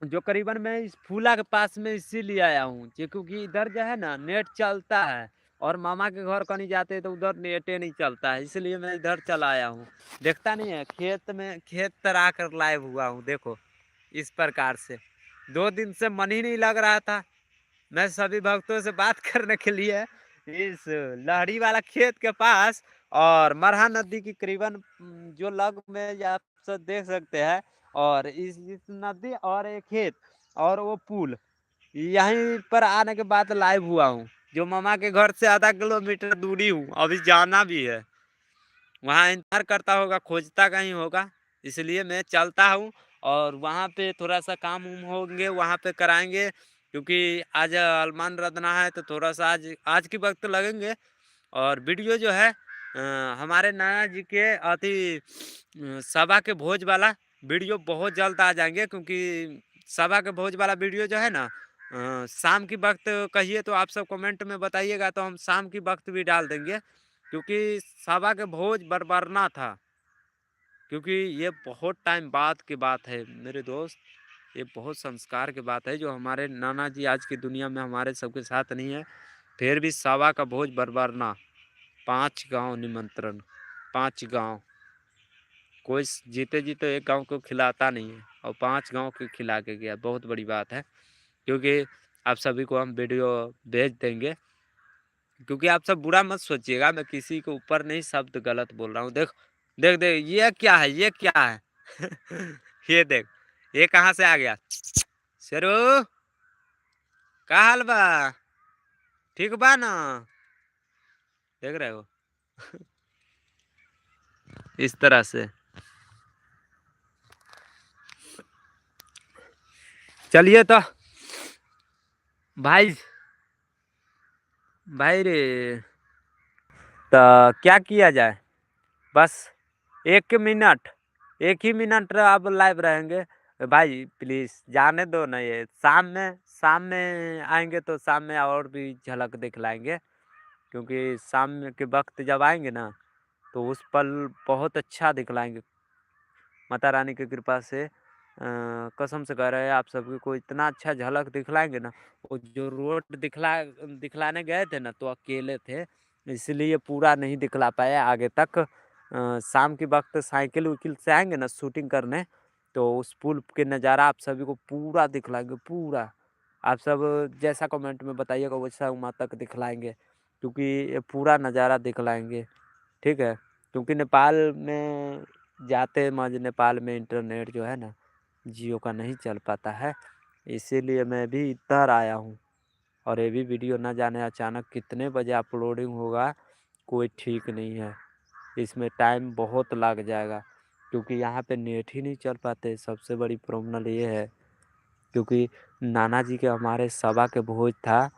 जो करीबन मैं इस फूला के पास में इसीलिए आया हूँ, क्योंकि इधर जो है ना नेट चलता है, और मामा के घर कहीं जाते हैं तो उधर नेटे नहीं चलता है, इसलिए मैं इधर चला आया हूँ। देखता नहीं है खेत में, खेत तरा कर लाइव हुआ हूँ, देखो इस प्रकार से। 2 दिन से मन ही नहीं लग रहा था मैं सभी भक्तों से बात करने के लिए इस लहड़ी वाला खेत के पास, और मरहा नदी की करीबन जो लग में आप सब देख सकते हैं, और इस नदी और एक खेत और वो पुल, यहीं पर आने के बाद लाइव हुआ हूँ। जो मामा के घर से आधा किलोमीटर दूरी हूँ, अभी जाना भी है। वहाँ इंतजार करता होगा, खोजता कहीं होगा, इसलिए मैं चलता हूँ। और वहाँ पे थोड़ा सा काम उम होंगे, वहाँ पे कराएंगे, क्योंकि आज हनुमान रदना है, तो थोड़ा सा आज आज के वक्त लगेंगे। और वीडियो जो है हमारे नाना जी के सभा के भोज वाला वीडियो बहुत जल्द आ जाएंगे, क्योंकि सभा के भोज वाला वीडियो जो है ना शाम की वक्त कहिए तो आप सब कमेंट में बताइएगा, तो हम शाम की वक्त भी डाल देंगे, क्योंकि सभा के भोज बरबरना था। क्योंकि ये बहुत टाइम बाद की बात है मेरे दोस्त, ये बहुत संस्कार की बात है, जो हमारे नाना जी आज की दुनिया में हमारे सबके साथ नहीं है, फिर भी सभा का भोज बरबरना। 5 गांव निमंत्रण, 5 गांव, कोई जीते जीते एक गांव को खिलाता नहीं है, और 5 गांव को खिला के गया, बहुत बड़ी बात है। क्योंकि आप सभी को हम वीडियो भेज देंगे, क्योंकि आप सब बुरा मत सोचिएगा, मैं किसी के ऊपर नहीं शब्द गलत बोल रहा हूँ। देख देख देख, ये क्या है, ये क्या है। ये देख, ये कहाँ से आ गया। शेरू का हाल बा, ठीक बा ना, देख रहे हो। इस तरह से चलिए तो भाई, भाई रे, तो क्या किया जाए। बस 1 मिनट, 1 ही मिनट अब लाइव रहेंगे। भाई प्लीज़ जाने दो ना, ये शाम में आएंगे तो शाम में और भी झलक दिखलाएंगे, क्योंकि शाम के वक्त जब आएंगे ना, तो उस पल बहुत अच्छा दिखलाएंगे माता रानी की कृपा से। कसम से कह रहे हैं आप सभी को इतना अच्छा झलक दिखलाएंगे ना। वो जो रोड दिखलाने गए थे ना, तो अकेले थे, इसलिए पूरा नहीं दिखला पाए आगे तक। शाम के वक्त साइकिल उकिल से आएंगे ना शूटिंग करने, तो उस पुल के नज़ारा आप सभी को पूरा दिखलाएंगे, पूरा। आप सब जैसा कमेंट में बताइएगा वैसा वहाँ तक दिखलाएंगे, क्योंकि ये पूरा नज़ारा दिखलाएंगे। ठीक है, क्योंकि नेपाल में जाते नेपाल में इंटरनेट जो है ना जियो का नहीं चल पाता है, इसीलिए मैं भी इधर आया हूँ। और ये भी वीडियो ना जाने अचानक कितने बजे अपलोडिंग होगा, कोई ठीक नहीं है। इसमें टाइम बहुत लग जाएगा, क्योंकि यहाँ पे नेट ही नहीं चल पाते। सबसे बड़ी प्रॉब्लम ये है, क्योंकि नाना जी के हमारे सभा के भोज था,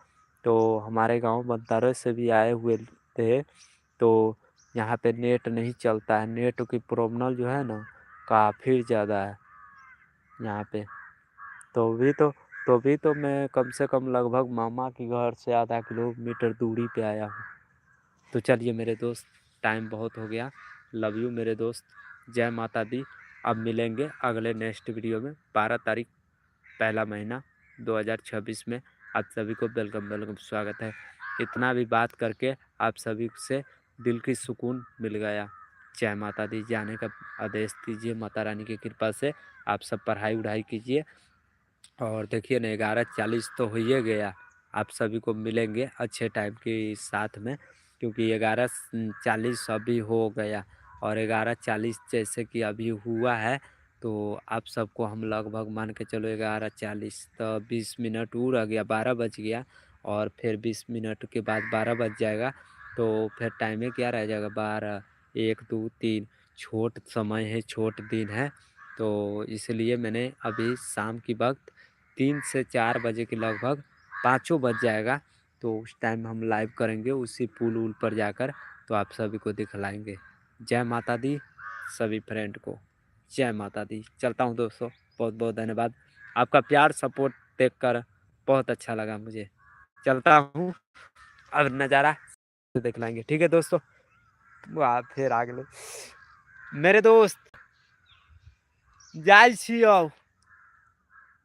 तो हमारे गांव बंतारे से भी आए हुए थे। तो यहाँ पे नेट नहीं चलता है। नेट की प्रॉब्लम जो है ना, काफ़ी ज़्यादा है यहाँ पे। तो भी तो मैं कम से कम लगभग मामा के घर से आधा किलोमीटर दूरी पे आया हूँ। तो चलिए मेरे दोस्त, टाइम बहुत हो गया। लव यू मेरे दोस्त, जय माता दी। अब मिलेंगे अगले नेक्स्ट वीडियो में। 12 तारीख, पहला महीना 2026 में। आप सभी को वेलकम वेलकम, स्वागत है। इतना भी बात करके आप सभी से दिल की सुकून मिल गया। जय माता दी। जाने का आदेश दीजिए माता रानी की कृपा से। आप सब पढ़ाई वढ़ाई कीजिए। और देखिए ना, 11:40 तो हो ही गया। आप सभी को मिलेंगे अच्छे टाइम के साथ में, क्योंकि 11:40 अभी हो गया। और 11:40 जैसे कि अभी हुआ है, तो आप सबको हम लगभग मान के चलो 11:40 तो 20 मिनट और रह गया, 12 बज गया। और फिर 20 मिनट के बाद 12 बज जाएगा, तो फिर टाइम क्या रह जाएगा, 12, 1, 2, 3। छोट समय है, छोट दिन है। तो इसलिए मैंने अभी शाम की वक्त 3 से 4 बजे के लगभग, 5 बज जाएगा, तो उस टाइम हम लाइव करेंगे उसी पुल उल पर जाकर। तो आप सभी को दिखलाएंगे। जय माता दी सभी फ्रेंड को। जय माता दी। चलता हूँ दोस्तों, बहुत बहुत धन्यवाद। आपका प्यार सपोर्ट देखकर बहुत अच्छा लगा मुझे। चलता हूँ, अब नज़ारा दिखलाएंगे। ठीक है दोस्तों, आप फिर आगे मेरे दोस्त जाइ छियौ।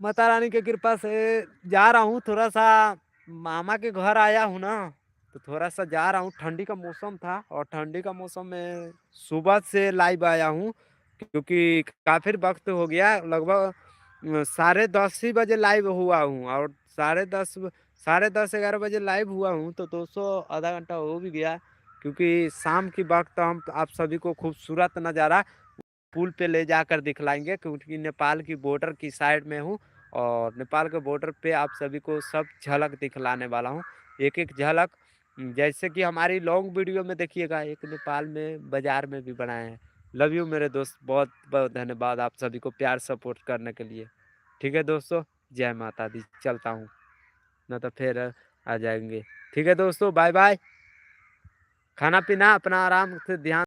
माता रानी की कृपा से जा रहा हूँ, थोड़ा सा मामा के घर आया हूँ ना, तो थोड़ा सा जा रहा हूँ। ठंडी का मौसम था, और ठंडी का मौसम में सुबह से लाइव आया हूँ, क्योंकि काफी वक्त हो गया। लगभग 10:30 ही बजे लाइव हुआ हूँ, और 10:30 11 बजे लाइव हुआ हूँ। तो दोस्तों आधा घंटा हो भी गया, क्योंकि शाम की वक्त हम आप सभी को खूबसूरत नज़ारा पुल पे ले जाकर दिखलाएंगे, क्योंकि नेपाल की बॉर्डर की साइड में हूँ। और नेपाल के बॉर्डर पे आप सभी को सब झलक दिखलाने वाला हूँ, एक एक झलक। जैसे कि हमारी लॉन्ग वीडियो में देखिएगा, एक नेपाल में बाजार में भी बनाए हैं। लव यू मेरे दोस्त, बहुत बहुत धन्यवाद आप सभी को प्यार सपोर्ट करने के लिए। ठीक है दोस्तों, जय माता दी। चलता हूँ, ना तो फिर आ जाएंगे। ठीक है दोस्तों, बाय बाय। खाना पीना अपना आराम से ध्यान